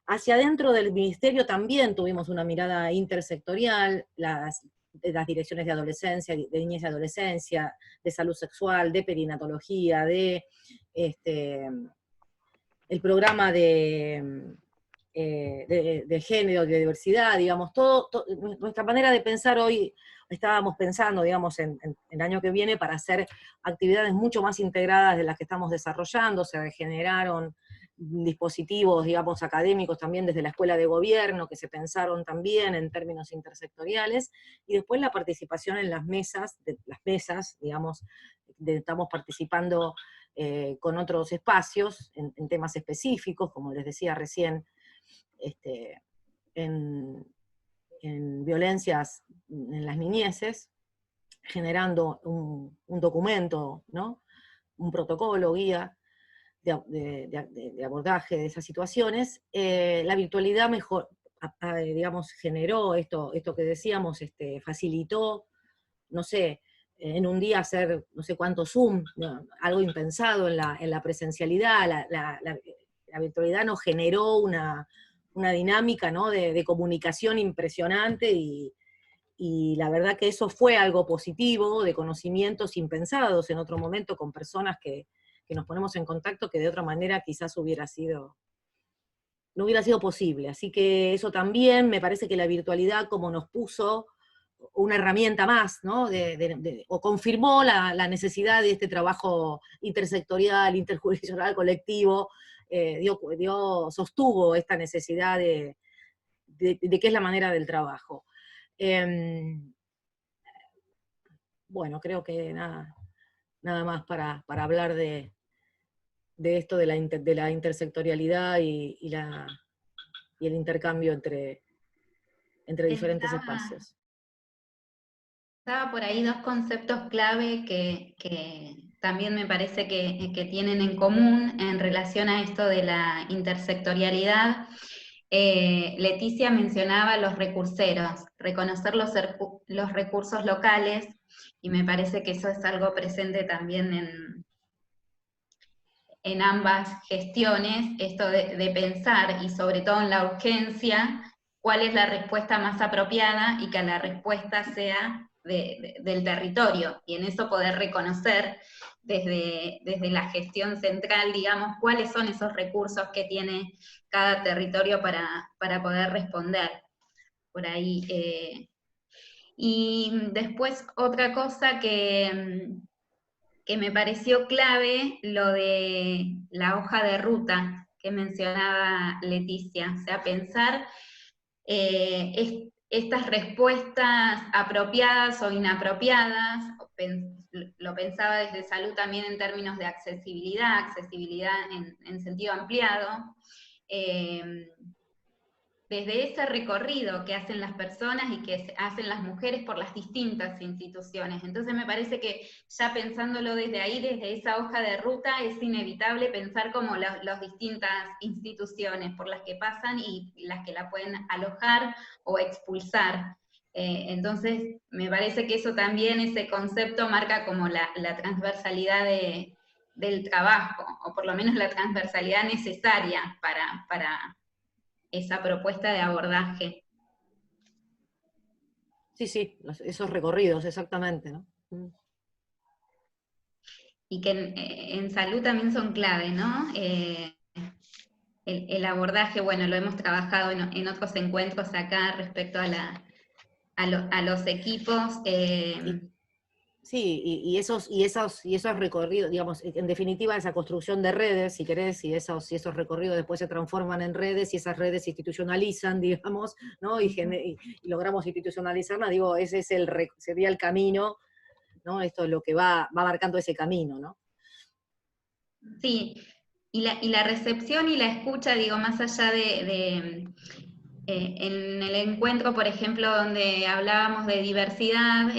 Hacia adentro del ministerio también tuvimos una mirada intersectorial, las direcciones de adolescencia, de niñez y adolescencia, de salud sexual, de perinatología, de el programa de género, de diversidad, digamos, nuestra manera de pensar hoy, estábamos pensando, digamos, en el año que viene para hacer actividades mucho más integradas de las que estamos desarrollando, se generaron dispositivos, digamos, académicos también desde la Escuela de Gobierno, que se pensaron también en términos intersectoriales, y después la participación en las mesas, digamos, estamos participando con otros espacios, en temas específicos, como les decía recién, en violencias en las niñeces, generando un documento, ¿no?, un protocolo, guía de abordaje de esas situaciones. La virtualidad digamos, generó esto que decíamos, facilitó, no sé, en un día hacer no sé cuántos Zoom, ¿no?, algo impensado en la presencialidad. La virtualidad nos generó una dinámica, ¿no?, de comunicación impresionante, y la verdad que eso fue algo positivo, de conocimientos impensados en otro momento con personas que nos ponemos en contacto, que de otra manera quizás no hubiera sido posible. Así que eso también, me parece que la virtualidad como nos puso una herramienta más, ¿no?, o confirmó la necesidad de este trabajo intersectorial, interjurisdiccional, colectivo, sostuvo esta necesidad de qué es la manera del trabajo. Bueno, creo que nada más para hablar de esto de la intersectorialidad y el intercambio entre diferentes espacios. Estaba por ahí dos conceptos clave que también me parece que tienen en común en relación a esto de la intersectorialidad. Leticia mencionaba los recurseros, reconocer los recursos locales, y me parece que eso es algo presente también en ambas gestiones, esto de pensar, y sobre todo en la urgencia, cuál es la respuesta más apropiada, y que la respuesta sea del territorio, y en eso poder reconocer desde la gestión central, digamos, cuáles son esos recursos que tiene cada territorio para poder responder. Por ahí. Y después otra cosa que me pareció clave, lo de la hoja de ruta que mencionaba Leticia, o sea, pensar estas respuestas apropiadas o inapropiadas. Lo pensaba desde salud también en términos de accesibilidad en sentido ampliado, desde ese recorrido que hacen las personas y que hacen las mujeres por las distintas instituciones. Entonces me parece que ya pensándolo desde ahí, desde esa hoja de ruta, es inevitable pensar como las distintas instituciones por las que pasan y las que la pueden alojar o expulsar. Entonces me parece que eso también, ese concepto marca como la transversalidad del trabajo, o por lo menos la transversalidad necesaria para esa propuesta de abordaje. Sí, esos recorridos, exactamente, ¿no? Y que en salud también son clave, ¿no? El abordaje, bueno, lo hemos trabajado en otros encuentros acá respecto a los equipos. Sí, y esos recorridos, digamos, en definitiva esa construcción de redes, si querés, y esos recorridos después se transforman en redes, y esas redes se institucionalizan, digamos, ¿no? Y logramos institucionalizarlas, digo, ese es sería el camino, ¿no? Esto es lo que va marcando ese camino, ¿no? Sí, y la recepción y la escucha, digo, más allá en el encuentro, por ejemplo, donde hablábamos de diversidad,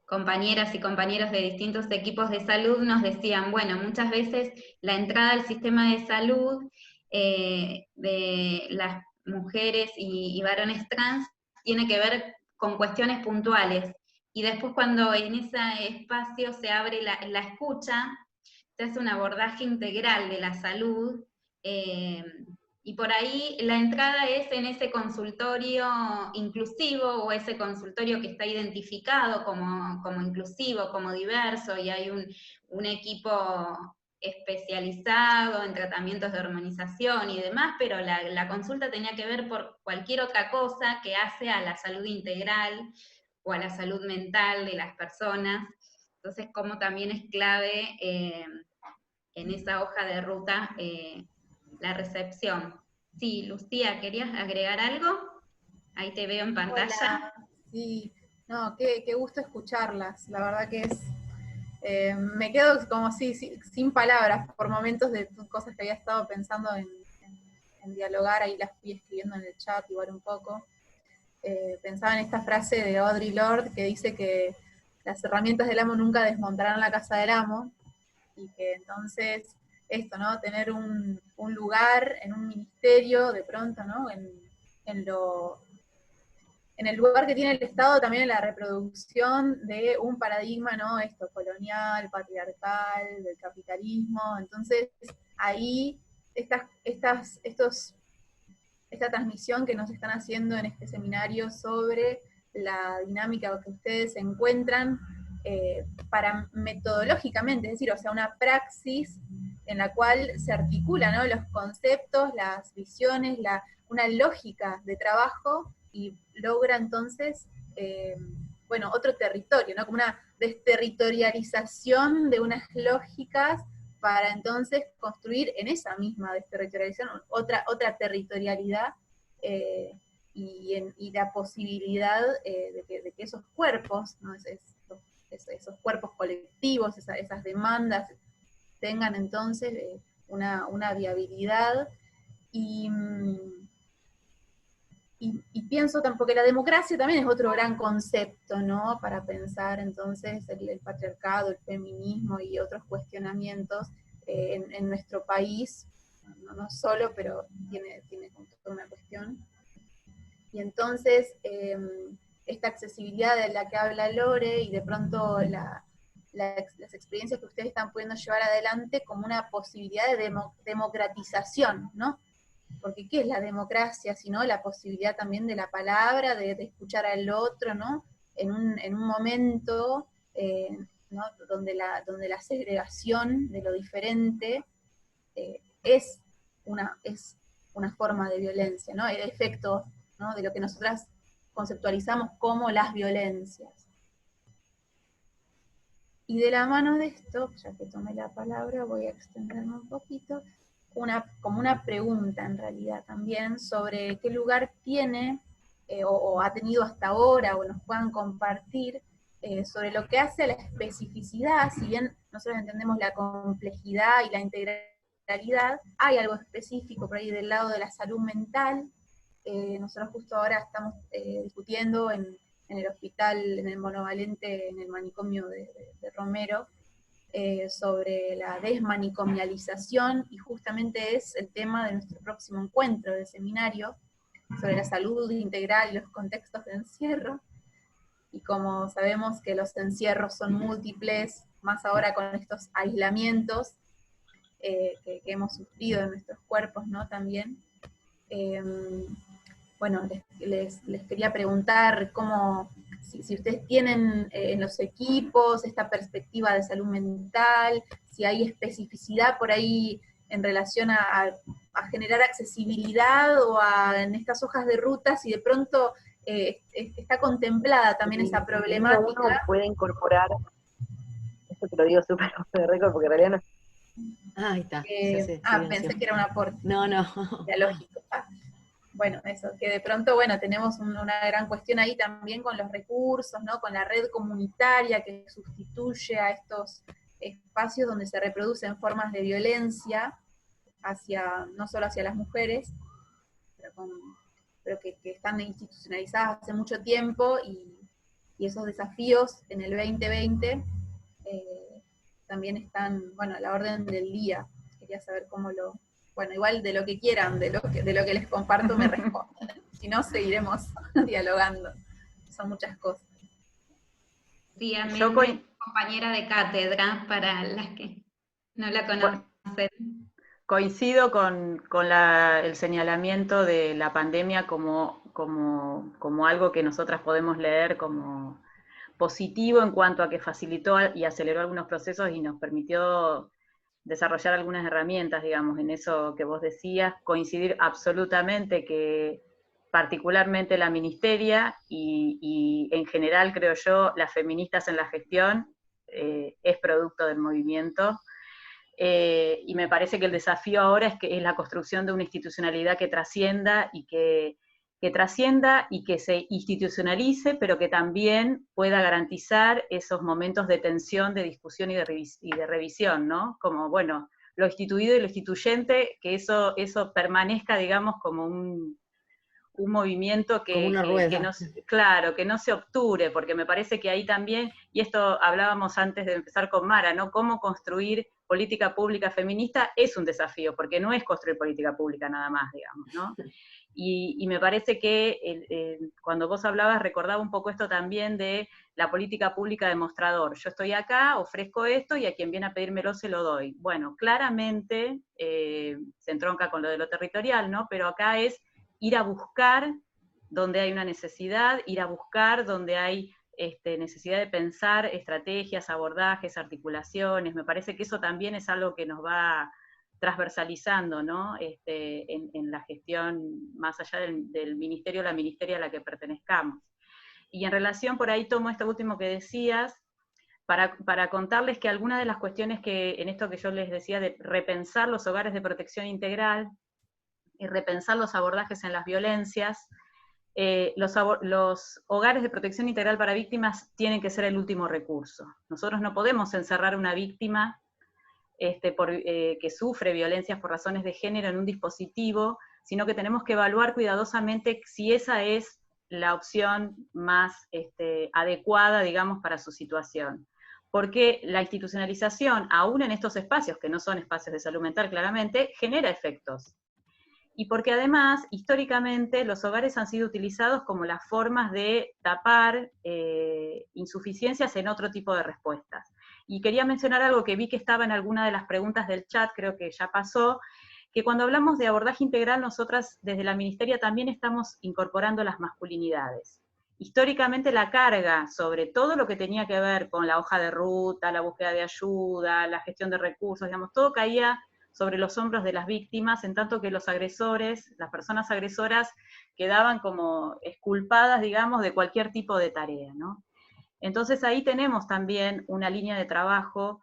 compañeras y compañeros de distintos equipos de salud nos decían, bueno, muchas veces la entrada al sistema de salud de las mujeres y varones trans tiene que ver con cuestiones puntuales. Y después cuando en ese espacio se abre la escucha, se hace un abordaje integral de la salud, y por ahí la entrada es en ese consultorio inclusivo o ese consultorio que está identificado como inclusivo, como diverso, y hay un equipo especializado en tratamientos de hormonización y demás, pero la consulta tenía que ver por cualquier otra cosa que hace a la salud integral o a la salud mental de las personas. Entonces, como también es clave en esa hoja de ruta la recepción. Sí, Lucía, ¿querías agregar algo? Ahí te veo en pantalla. Hola. Sí, no, qué gusto escucharlas. La verdad que me quedo como sin palabras por momentos de cosas que había estado pensando en dialogar, ahí las fui escribiendo en el chat igual un poco. Pensaba en esta frase de Audre Lorde que dice que las herramientas del amo nunca desmontarán la casa del amo, y que entonces esto, ¿no? Tener un lugar en un ministerio, de pronto, ¿no? En el lugar que tiene el Estado también en la reproducción de un paradigma, ¿no? Esto, colonial, patriarcal, del capitalismo. Entonces, ahí esta transmisión que nos están haciendo en este seminario sobre la dinámica que ustedes encuentran para metodológicamente, es decir, o sea, una praxis en la cual se articulan, ¿no? Los conceptos, las visiones, una lógica de trabajo, y logra entonces, bueno, otro territorio, ¿no? Como una desterritorialización de unas lógicas para entonces construir en esa misma desterritorialización otra territorialidad, y la posibilidad de que esos cuerpos, ¿no? esos cuerpos colectivos, esas demandas, tengan entonces una viabilidad. Y pienso tampoco que la democracia también es otro gran concepto, ¿no? Para pensar entonces el patriarcado, el feminismo y otros cuestionamientos en nuestro país, no solo, pero tiene toda una cuestión. Y entonces, esta accesibilidad de la que habla Lore, y de pronto las experiencias que ustedes están pudiendo llevar adelante como una posibilidad de democratización, ¿no? Porque ¿qué es la democracia? Sino la posibilidad también de la palabra, de escuchar al otro, ¿no? En un momento, ¿no? donde la segregación de lo diferente es una forma de violencia, ¿no? El efecto, ¿no? de lo que nosotras conceptualizamos como las violencias. Y de la mano de esto, ya que tomé la palabra, voy a extenderme un poquito, como una pregunta en realidad también, sobre qué lugar tiene, o ha tenido hasta ahora, o nos puedan compartir, sobre lo que hace a la especificidad. Si bien nosotros entendemos la complejidad y la integralidad, hay algo específico por ahí del lado de la salud mental. Nosotros justo ahora estamos discutiendo en el hospital, en el monovalente, en el manicomio de Romero, sobre la desmanicomialización, y justamente es el tema de nuestro próximo encuentro de seminario, sobre la salud integral y los contextos de encierro. Y como sabemos que los encierros son múltiples, más ahora con estos aislamientos que hemos sufrido en nuestros cuerpos, ¿no? También. Bueno, les quería preguntar si ustedes tienen en los equipos esta perspectiva de salud mental, si hay especificidad por ahí en relación a generar accesibilidad, o en estas hojas de ruta, si de pronto está contemplada también esa problemática. Uno puede incorporar, esto te lo digo súper off the record porque en realidad no. Ahí está. Pensé que era un aporte. No. Lógico. Bueno, eso, que de pronto, bueno, tenemos una gran cuestión ahí también con los recursos, ¿no? Con la red comunitaria que sustituye a estos espacios donde se reproducen formas de violencia no solo hacia las mujeres, pero que están institucionalizadas hace mucho tiempo, y esos desafíos en el 2020 también están, bueno, a la orden del día. Quería saber cómo bueno, igual de lo que quieran, de lo que les comparto me responden. Si no, seguiremos dialogando. Son muchas cosas. Sí, a mí es compañera de cátedra, para las que no la conocen. Coincido con el señalamiento de la pandemia como algo que nosotras podemos leer como positivo en cuanto a que facilitó y aceleró algunos procesos y nos permitió desarrollar algunas herramientas, digamos, en eso que vos decías, coincidir absolutamente que particularmente la ministeria y en general, creo yo, las feministas en la gestión es producto del movimiento, y me parece que el desafío ahora es la construcción de una institucionalidad que trascienda y que se institucionalice, pero que también pueda garantizar esos momentos de tensión, de discusión y de revisión, ¿no? Como, bueno, lo instituido y lo instituyente, que eso permanezca, digamos, como un movimiento que no se obture, porque me parece que ahí también, y esto hablábamos antes de empezar con Mara, ¿no? Cómo construir política pública feminista es un desafío, porque no es construir política pública nada más, digamos, ¿no? Y me parece que cuando vos hablabas recordaba un poco esto también de la política pública de mostrador. Yo estoy acá, ofrezco esto y a quien viene a pedírmelo se lo doy. Bueno, claramente se entronca con lo de lo territorial, ¿no? Pero acá es ir a buscar donde hay una necesidad, ir a buscar donde hay necesidad de pensar estrategias, abordajes, articulaciones. Me parece que eso también es algo que nos va transversalizando, ¿no? En la gestión, más allá del ministerio o la ministeria a la que pertenezcamos. Y en relación, por ahí tomo esto último que decías, para contarles que algunas de las cuestiones que, en esto que yo les decía de repensar los hogares de protección integral y repensar los abordajes en las violencias, los hogares de protección integral para víctimas tienen que ser el último recurso. Nosotros no podemos encerrar a una víctima que sufre violencias por razones de género en un dispositivo, sino que tenemos que evaluar cuidadosamente si esa es la opción más adecuada, digamos, para su situación. Porque la institucionalización, aún en estos espacios, que no son espacios de salud mental claramente, genera efectos. Y porque además, históricamente, los hogares han sido utilizados como las formas de tapar insuficiencias en otro tipo de respuestas. Y quería mencionar algo que vi que estaba en alguna de las preguntas del chat, creo que ya pasó, que cuando hablamos de abordaje integral, nosotras desde la ministeria también estamos incorporando las masculinidades. Históricamente la carga sobre todo lo que tenía que ver con la hoja de ruta, la búsqueda de ayuda, la gestión de recursos, digamos, todo caía sobre los hombros de las víctimas, en tanto que los agresores, las personas agresoras, quedaban como exculpadas, digamos, de cualquier tipo de tarea, ¿no? Entonces ahí tenemos también una línea de trabajo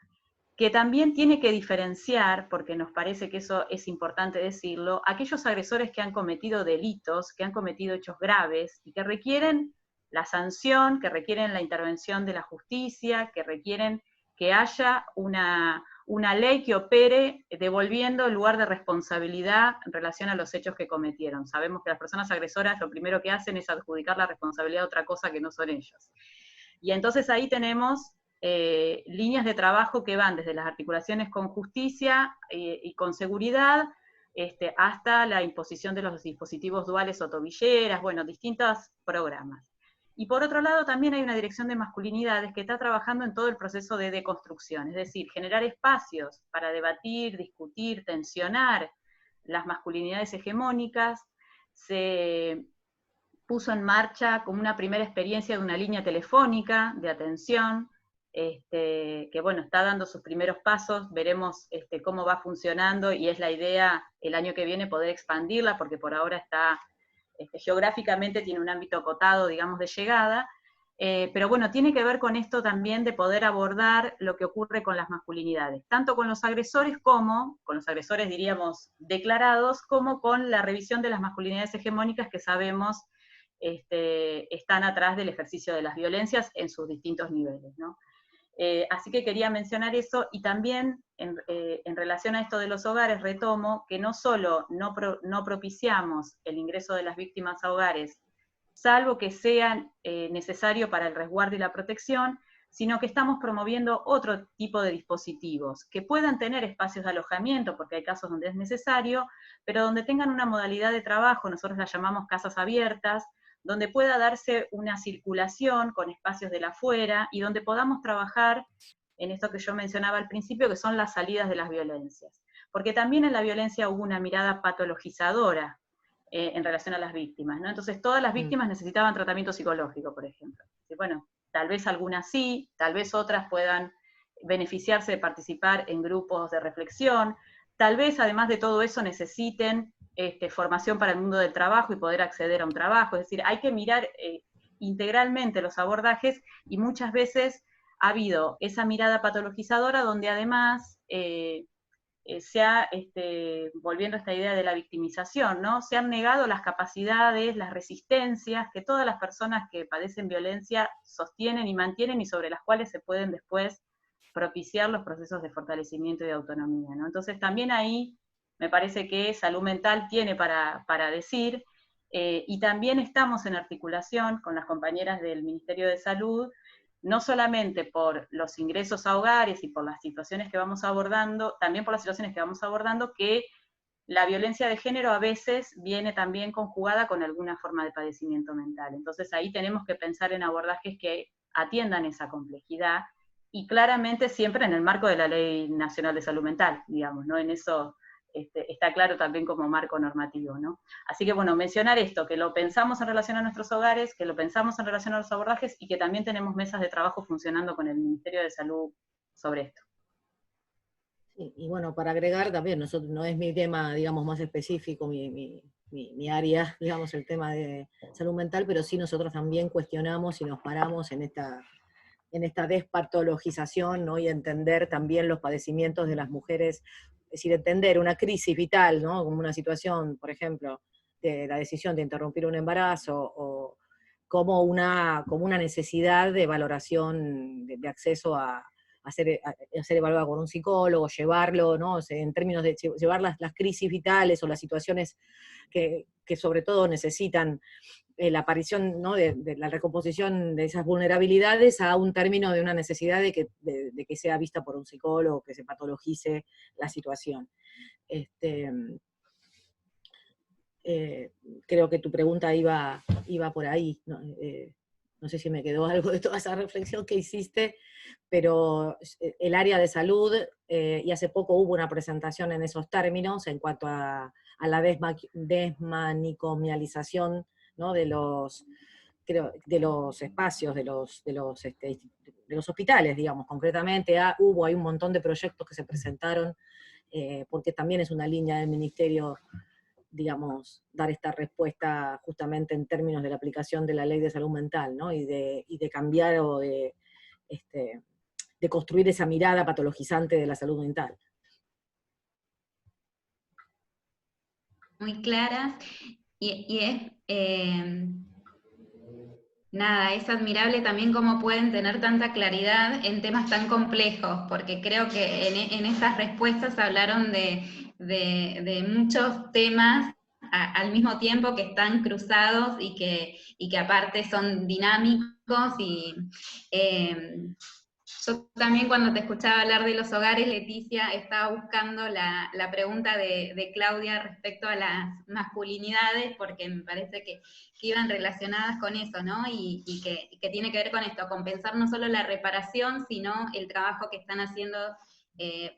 que también tiene que diferenciar, porque nos parece que eso es importante decirlo, aquellos agresores que han cometido delitos, que han cometido hechos graves, y que requieren la sanción, que requieren la intervención de la justicia, que requieren que haya una ley que opere devolviendo el lugar de responsabilidad en relación a los hechos que cometieron. Sabemos que las personas agresoras lo primero que hacen es adjudicar la responsabilidad a otra cosa que no son ellos. Y entonces ahí tenemos líneas de trabajo que van desde las articulaciones con justicia y con seguridad, hasta la imposición de los dispositivos duales o tobilleras, bueno, distintos programas. Y por otro lado también hay una dirección de masculinidades que está trabajando en todo el proceso de deconstrucción, es decir, generar espacios para debatir, discutir, tensionar las masculinidades hegemónicas. Se puso en marcha como una primera experiencia de una línea telefónica de atención, que bueno, está dando sus primeros pasos, veremos cómo va funcionando, y es la idea el año que viene poder expandirla, porque por ahora está geográficamente tiene un ámbito acotado, digamos, de llegada, pero bueno, tiene que ver con esto también de poder abordar lo que ocurre con las masculinidades, tanto con los agresores como, con los agresores diríamos declarados, como con la revisión de las masculinidades hegemónicas que sabemos están atrás del ejercicio de las violencias en sus distintos niveles, ¿no? Así que quería mencionar eso, y también en relación a esto de los hogares retomo que no solo no propiciamos el ingreso de las víctimas a hogares, salvo que sea necesario para el resguardo y la protección, sino que estamos promoviendo otro tipo de dispositivos, que puedan tener espacios de alojamiento, porque hay casos donde es necesario, pero donde tengan una modalidad de trabajo, nosotros la llamamos casas abiertas, donde pueda darse una circulación con espacios del afuera, y donde podamos trabajar en esto que yo mencionaba al principio, que son las salidas de las violencias. Porque también en la violencia hubo una mirada patologizadora en relación a las víctimas, ¿no? Entonces todas las víctimas necesitaban tratamiento psicológico, por ejemplo. Y bueno, tal vez algunas sí, tal vez otras puedan beneficiarse de participar en grupos de reflexión, tal vez además de todo eso necesiten formación para el mundo del trabajo y poder acceder a un trabajo. Es decir, hay que mirar integralmente los abordajes, y muchas veces ha habido esa mirada patologizadora donde además se ha, volviendo a esta idea de la victimización, ¿no? Se han negado las capacidades, las resistencias que todas las personas que padecen violencia sostienen y mantienen, y sobre las cuales se pueden después propiciar los procesos de fortalecimiento y de autonomía, ¿no? Entonces también ahí me parece que salud mental tiene para decir, y también estamos en articulación con las compañeras del Ministerio de Salud, no solamente por los ingresos a hogares y por las situaciones que vamos abordando, también por las situaciones que vamos abordando, que la violencia de género a veces viene también conjugada con alguna forma de padecimiento mental. Entonces ahí tenemos que pensar en abordajes que atiendan esa complejidad, y claramente siempre en el marco de la Ley Nacional de Salud Mental, digamos, ¿no? En eso está claro también como marco normativo, ¿no? Así que bueno, mencionar esto, que lo pensamos en relación a nuestros hogares, que lo pensamos en relación a los abordajes, y que también tenemos mesas de trabajo funcionando con el Ministerio de Salud sobre esto. Sí, y bueno, para agregar también, nosotros, no es mi tema, digamos, más específico, mi área, digamos, el tema de salud mental, pero sí nosotros también cuestionamos y nos paramos en esta despatologización, ¿no? Y entender también los padecimientos de las mujeres, es decir, entender una crisis vital, ¿no? Como una situación, por ejemplo, de la decisión de interrumpir un embarazo, o como una necesidad de valoración, de acceso a ser evaluado por un psicólogo, llevarlo, ¿no? O sea, en términos de llevar las crisis vitales o las situaciones que sobre todo necesitan la aparición, ¿no? de la recomposición de esas vulnerabilidades a un término de una necesidad de que sea vista por un psicólogo, que se patologice la situación. Creo que tu pregunta iba por ahí, ¿no? No sé si me quedó algo de toda esa reflexión que hiciste, pero el área de salud, y hace poco hubo una presentación en esos términos en cuanto a la desmanicomialización, ¿no? de los espacios, de los hospitales, digamos, concretamente. Hay un montón de proyectos que se presentaron, porque también es una línea del Ministerio, digamos, dar esta respuesta justamente en términos de la aplicación de la Ley de Salud Mental, ¿no? y de cambiar o de construir esa mirada patologizante de la salud mental. Muy claras, y es admirable también cómo pueden tener tanta claridad en temas tan complejos, porque creo que en esas respuestas hablaron de muchos temas al mismo tiempo, que están cruzados y que aparte son dinámicos. Y yo también, cuando te escuchaba hablar de los hogares, Leticia, estaba buscando la pregunta de Claudia respecto a las masculinidades, porque me parece que iban relacionadas con eso, ¿no? Y que tiene que ver con esto, con pensar no solo la reparación, sino el trabajo que están haciendo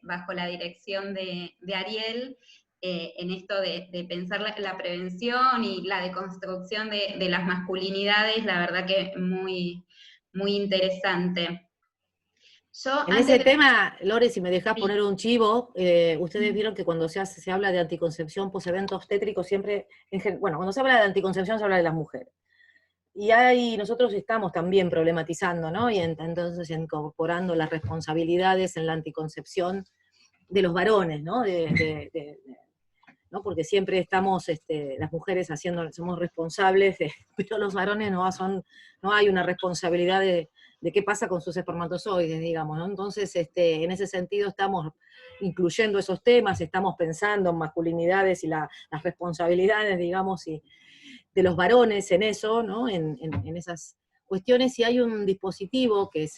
bajo la dirección de Ariel, en esto de pensar la prevención y la deconstrucción de las masculinidades. La verdad que muy, muy interesante. Yo En antes ese de... tema, Lore, si me dejás Sí. poner un chivo, ustedes vieron que cuando se habla de anticoncepción post-evento obstétrico, siempre, bueno, cuando se habla de anticoncepción se habla de las mujeres. Y ahí nosotros estamos también problematizando, ¿no? Y entonces incorporando las responsabilidades en la anticoncepción de los varones, ¿no? ¿no? Porque siempre estamos, las mujeres somos responsables, pero los varones no hay una responsabilidad de qué pasa con sus espermatozoides, digamos, ¿no? Entonces, en ese sentido estamos incluyendo esos temas, estamos pensando en masculinidades y las responsabilidades, digamos, y de los varones en eso, ¿no? En esas cuestiones, y hay un dispositivo que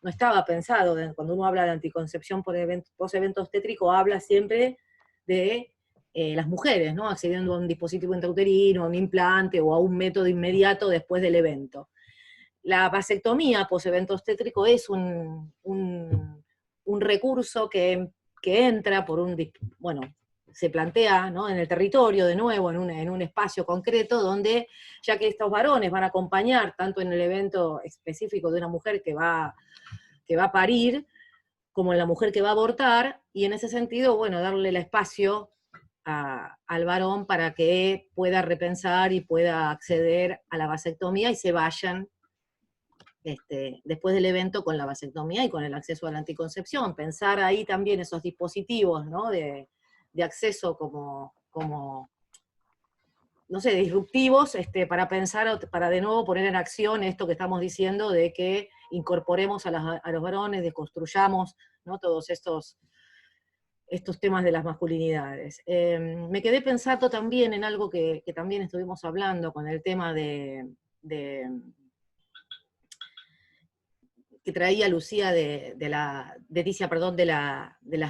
no estaba pensado, cuando uno habla de anticoncepción post-evento obstétrico, habla siempre de las mujeres, ¿no? Accediendo a un dispositivo intrauterino, a un implante o a un método inmediato después del evento. La vasectomía post-evento obstétrico es un recurso que entra por se plantea, ¿no? En el territorio, de nuevo, en un espacio concreto, donde, ya que estos varones van a acompañar, tanto en el evento específico de una mujer que va a parir, como en la mujer que va a abortar, y en ese sentido, bueno, darle el espacio al varón para que pueda repensar y pueda acceder a la vasectomía y se vayan después del evento con la vasectomía y con el acceso a la anticoncepción. Pensar ahí también esos dispositivos, ¿no? de acceso como, no sé, disruptivos, para pensar, para de nuevo poner en acción esto que estamos diciendo de que incorporemos a los varones, deconstruyamos, ¿no? Todos estos temas de las masculinidades. Me quedé pensando también en algo que también estuvimos hablando con el tema que traía Lucía de las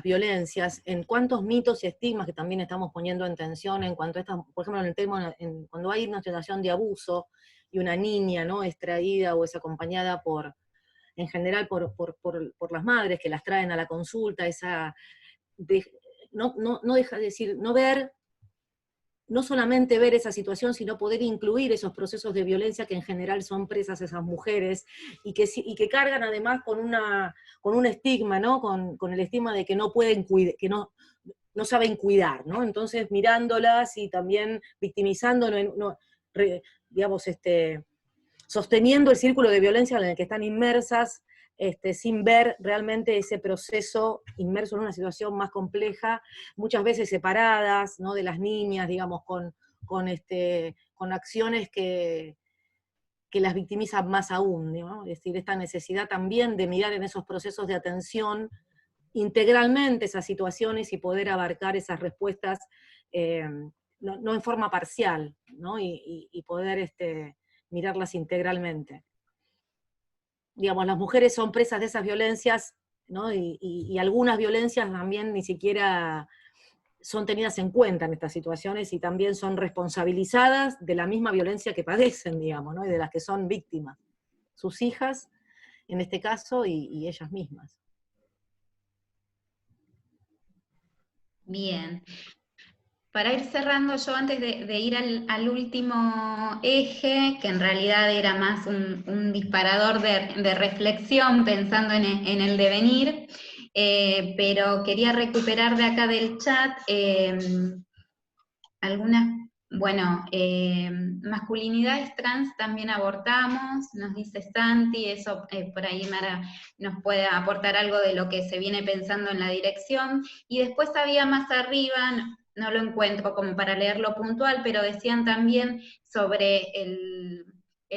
violencias, en cuántos mitos y estigmas que también estamos poniendo en tensión en cuanto a estas, por ejemplo, en el tema, cuando hay una situación de abuso y una niña, ¿no? Es traída o es acompañada en general por las madres que las traen a la consulta, no deja de decir, no solamente ver esa situación, sino poder incluir esos procesos de violencia que en general son presas esas mujeres, y que cargan además con un estigma, ¿no? Con el estigma de que no pueden que no saben cuidar, ¿no? Entonces, mirándolas y también victimizándonos, digamos, sosteniendo el círculo de violencia en el que están inmersas, sin ver realmente ese proceso inmerso en una situación más compleja, muchas veces separadas, ¿no? De las niñas, digamos, con acciones que las victimizan más aún, ¿no? Es decir, esta necesidad también de mirar en esos procesos de atención integralmente esas situaciones y poder abarcar esas respuestas, no en forma parcial, ¿no? Y poder mirarlas integralmente. Digamos, las mujeres son presas de esas violencias, ¿no? Y algunas violencias también ni siquiera son tenidas en cuenta en estas situaciones, y también son responsabilizadas de la misma violencia que padecen, digamos, ¿no? Y de las que son víctimas. Sus hijas, en este caso, y ellas mismas. Bien. Para ir cerrando, yo antes de ir al último eje, que en realidad era más un disparador de reflexión pensando en el devenir, pero quería recuperar de acá del chat algunas, bueno, masculinidades trans también abortamos, nos dice Santi, eso por ahí Mara nos puede aportar algo de lo que se viene pensando en la dirección, y después había más arriba, no lo encuentro como para leerlo puntual, pero decían también sobre el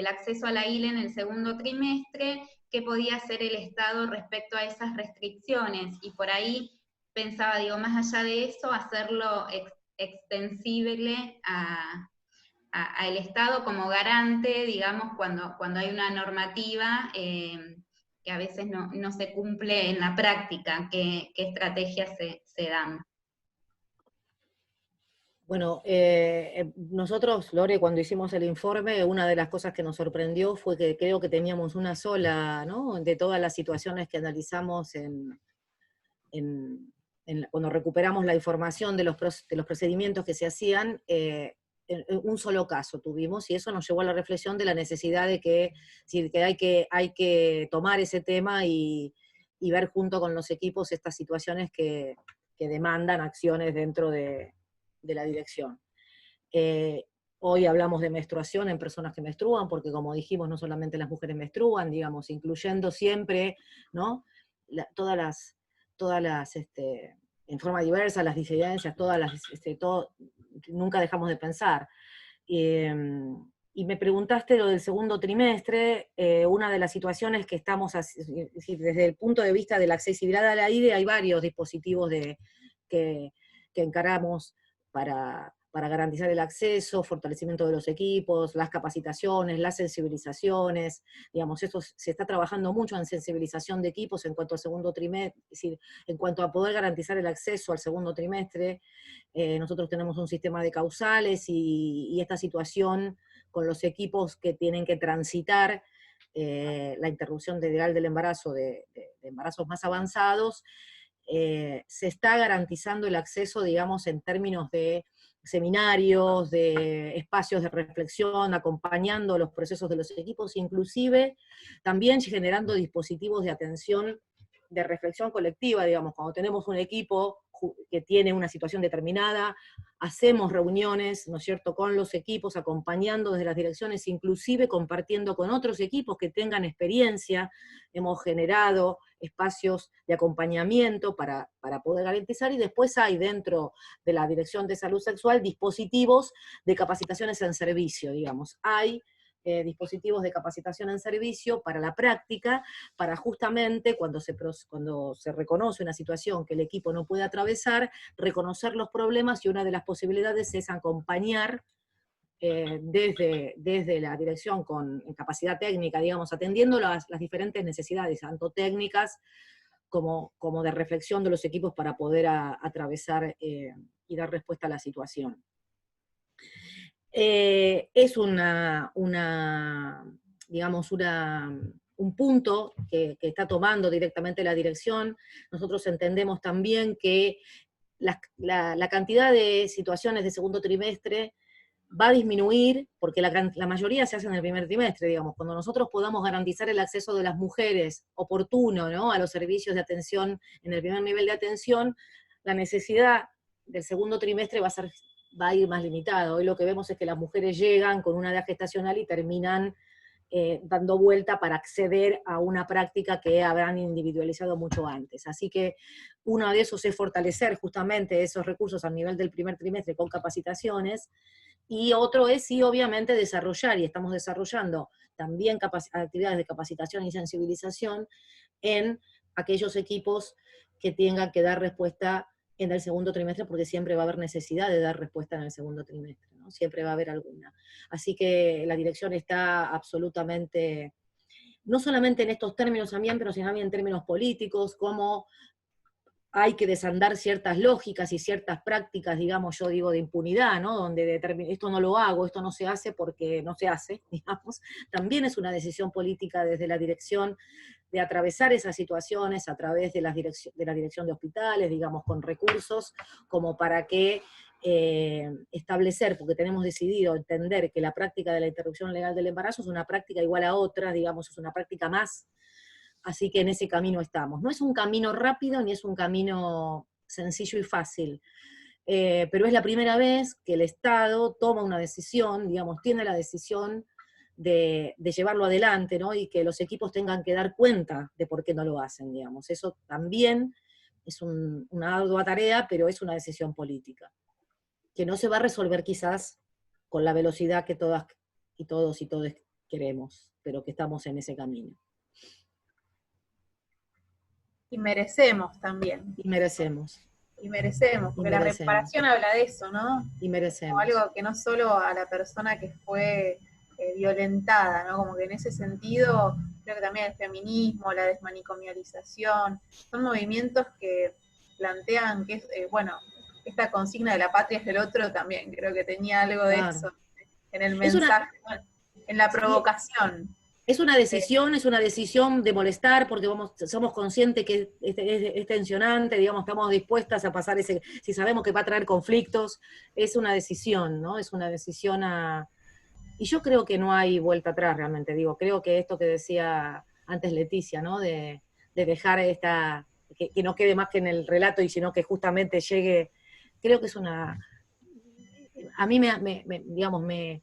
acceso a la ILE en el segundo trimestre, qué podía hacer el Estado respecto a esas restricciones, y por ahí pensaba, digo, más allá de eso, hacerlo extensible al Estado como garante, digamos, cuando hay una normativa que a veces no se cumple en la práctica, qué estrategias se dan. Bueno, nosotros, Lore, cuando hicimos el informe, una de las cosas que nos sorprendió fue que creo que teníamos una sola, ¿no? De todas las situaciones que analizamos cuando recuperamos la información de los procedimientos que se hacían, un solo caso tuvimos, y eso nos llevó a la reflexión de la necesidad de que hay que tomar ese tema y y ver junto con los equipos estas situaciones que demandan acciones dentro de la dirección. Hoy hablamos de menstruación en personas que menstruan, porque como dijimos, no solamente las mujeres menstruan, digamos, incluyendo siempre, ¿no? Todas las en forma diversa, las disidencias, nunca dejamos de pensar. Y me preguntaste lo del segundo trimestre, una de las situaciones que estamos, desde el punto de vista de la accesibilidad a la IDE, hay varios dispositivos que encaramos para garantizar el acceso, fortalecimiento de los equipos, las capacitaciones, las sensibilizaciones, digamos, esto se está trabajando mucho en sensibilización de equipos en cuanto al segundo trimestre, es decir, en cuanto a poder garantizar el acceso al segundo trimestre. Nosotros tenemos un sistema de causales y esta situación con los equipos que tienen que transitar la interrupción legal del embarazo, de embarazos más avanzados, se está garantizando el acceso, digamos, en términos de seminarios, de espacios de reflexión, acompañando los procesos de los equipos, inclusive también generando dispositivos de atención, de reflexión colectiva, digamos, cuando tenemos un equipo que tiene una situación determinada, hacemos reuniones, ¿no es cierto?, con los equipos, acompañando desde las direcciones, inclusive compartiendo con otros equipos que tengan experiencia. Hemos generado espacios de acompañamiento para poder garantizar, y después hay dentro de la Dirección de Salud Sexual dispositivos de capacitaciones en servicio, digamos. Hay dispositivos de capacitación en servicio para la práctica, para justamente cuando se reconoce una situación que el equipo no puede atravesar, reconocer los problemas, y una de las posibilidades es acompañar desde la dirección en capacidad técnica, digamos, atendiendo las diferentes necesidades, tanto técnicas como de reflexión de los equipos para poder atravesar y dar respuesta a la situación. Es un punto que está tomando directamente la dirección. Nosotros entendemos también que la cantidad de situaciones de segundo trimestre va a disminuir, porque la mayoría se hace en el primer trimestre, digamos. Cuando nosotros podamos garantizar el acceso de las mujeres oportuno, ¿no?, a los servicios de atención en el primer nivel de atención, la necesidad del segundo trimestre va a ir más limitado. Hoy lo que vemos es que las mujeres llegan con una edad gestacional y terminan dando vuelta para acceder a una práctica que habrán individualizado mucho antes. Así que uno de esos es fortalecer justamente esos recursos a nivel del primer trimestre con capacitaciones, y otro es, sí, obviamente, desarrollar, y estamos desarrollando también actividades de capacitación y sensibilización en aquellos equipos que tengan que dar respuesta en el segundo trimestre, porque siempre va a haber necesidad de dar respuesta en el segundo trimestre, ¿no? Siempre va a haber alguna. Así que la dirección está absolutamente, no solamente en estos términos también, pero sino también en términos políticos, como hay que desandar ciertas lógicas y ciertas prácticas, digamos, yo digo, de impunidad, ¿no?, donde esto no lo hago, esto no se hace porque no se hace, digamos. También es una decisión política desde la dirección de atravesar esas situaciones a través de la dirección de hospitales, digamos, con recursos, como para que establecer, porque tenemos decidido entender que la práctica de la interrupción legal del embarazo es una práctica igual a otra, digamos, es una práctica más. Así que en ese camino estamos. No es un camino rápido ni es un camino sencillo y fácil, pero es la primera vez que el Estado toma una decisión, digamos, tiene la decisión de llevarlo adelante, ¿no?, y que los equipos tengan que dar cuenta de por qué no lo hacen, digamos. Eso también es una ardua tarea, pero es una decisión política, que no se va a resolver quizás con la velocidad que todas y todos queremos, pero que estamos en ese camino. Y merecemos también. Y merecemos. Y merecemos, porque la reparación habla de eso, ¿no? Y merecemos. Como algo que no solo a la persona que fue violentada, ¿no? Como que en ese sentido, creo que también el feminismo, la desmanicomialización, son movimientos que plantean que, bueno, esta consigna de la patria es del otro también, creo que tenía algo de eso en el mensaje, en la provocación. Es una decisión de molestar, porque somos conscientes que es tensionante, digamos, estamos dispuestas a pasar si sabemos que va a traer conflictos, es una decisión, ¿no? Es una decisión y yo creo que no hay vuelta atrás realmente, digo, creo que esto que decía antes Leticia, ¿no?, de de dejar que no quede más que en el relato, y sino que justamente llegue, creo que es a mí digamos, me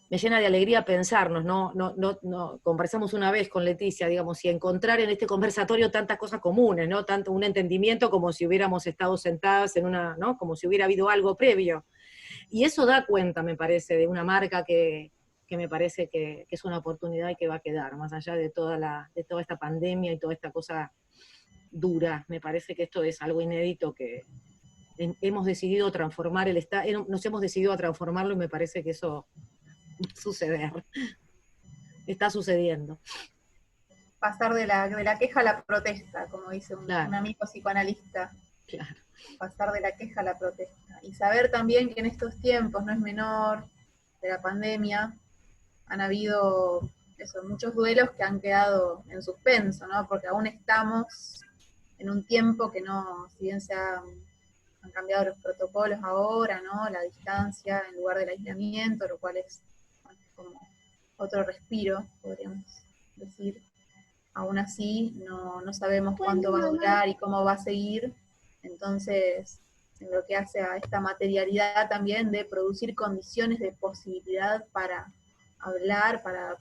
llena de alegría pensarnos, no, conversamos una vez con Leticia, digamos, y encontrar en este conversatorio tantas cosas comunes, ¿no? Tanto un entendimiento como si hubiéramos estado sentadas ¿no? Como si hubiera habido algo previo. Y eso da cuenta, me parece, de una marca que me parece que es una oportunidad y que va a quedar, más allá de toda esta pandemia y toda esta cosa dura. Me parece que esto es algo inédito que hemos decidido transformar nos hemos decidido a transformarlo, y me parece que eso va a suceder. Está sucediendo. Pasar de la queja a la protesta, como dice un Claro. amigo psicoanalista. Claro. Pasar de la queja a la protesta. Y saber también que en estos tiempos, no es menor, de la pandemia, han habido muchos duelos que han quedado en suspenso, ¿no? Porque aún estamos en un tiempo que no, si bien han cambiado los protocolos ahora, ¿no? La distancia en lugar del aislamiento, lo cual es como otro respiro, podríamos decir. Aún así, no sabemos cuánto va a durar y cómo va a seguir. Entonces, en lo que hace a esta materialidad también de producir condiciones de posibilidad para hablar, para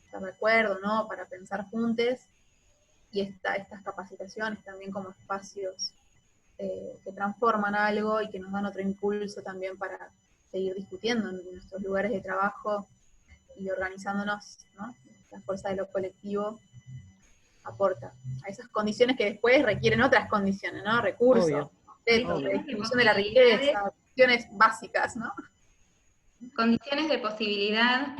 estar de acuerdo, ¿no? Para pensar juntos, y estas capacitaciones también como espacios que transforman algo y que nos dan otro impulso también para seguir discutiendo en nuestros lugares de trabajo y organizándonos, ¿no? La fuerza de lo colectivo aporta a esas condiciones que después requieren otras condiciones, ¿no? Recursos, distribución de la riqueza, cuestiones básicas, ¿no? Condiciones de posibilidad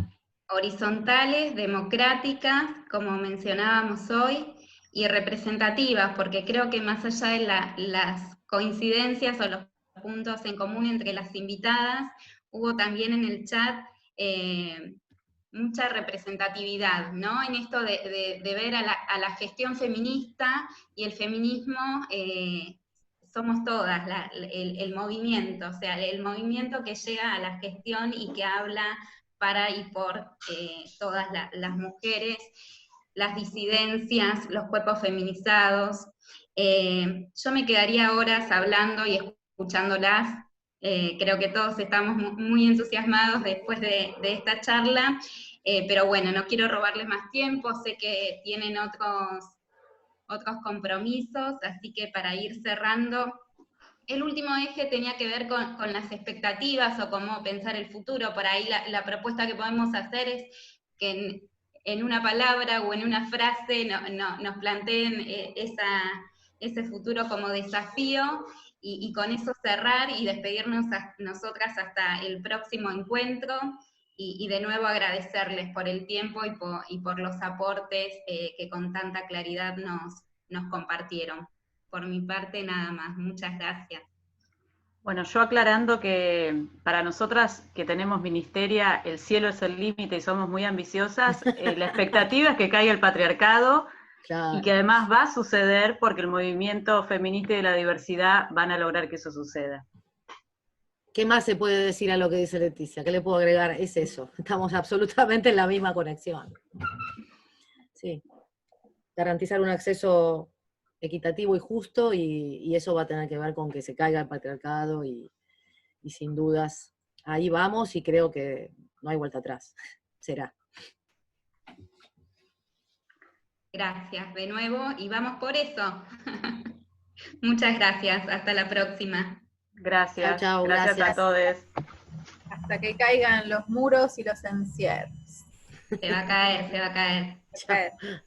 horizontales, democráticas, como mencionábamos hoy, y representativas, porque creo que más allá de las coincidencias o los puntos en común entre las invitadas, hubo también en el chat mucha representatividad, ¿no? En esto de ver a la gestión feminista y el feminismo, somos todas el movimiento, o sea, el movimiento que llega a la gestión y que habla para y por todas las mujeres, las disidencias, los cuerpos feminizados. Yo me quedaría horas hablando y escuchándolas. Creo que todos estamos muy entusiasmados después de esta charla, pero bueno, no quiero robarles más tiempo, sé que tienen otros compromisos, así que para ir cerrando, el último eje tenía que ver con las expectativas o cómo pensar el futuro. Por ahí la propuesta que podemos hacer es que en una palabra o en una frase nos planteen ese futuro como desafío, y con eso cerrar y despedirnos nosotras hasta el próximo encuentro, y de nuevo agradecerles por el tiempo y por los aportes que con tanta claridad nos compartieron. Por mi parte, nada más. Muchas gracias. Bueno, yo aclarando que para nosotras que tenemos ministeria, el cielo es el límite y somos muy ambiciosas, la expectativa es que caiga el patriarcado, claro, y que además va a suceder porque el movimiento feminista y de la diversidad van a lograr que eso suceda. ¿Qué más se puede decir a lo que dice Leticia? ¿Qué le puedo agregar? Es eso, estamos absolutamente en la misma conexión. Sí, garantizar un acceso equitativo y justo, y eso va a tener que ver con que se caiga el patriarcado, y sin dudas ahí vamos, y creo que no hay vuelta atrás, será. Gracias de nuevo, y vamos por eso. Muchas gracias, hasta la próxima. Gracias, chau, gracias a todos. Hasta que caigan los muros y los encierros. Se va a caer, se va a caer. Se va a caer.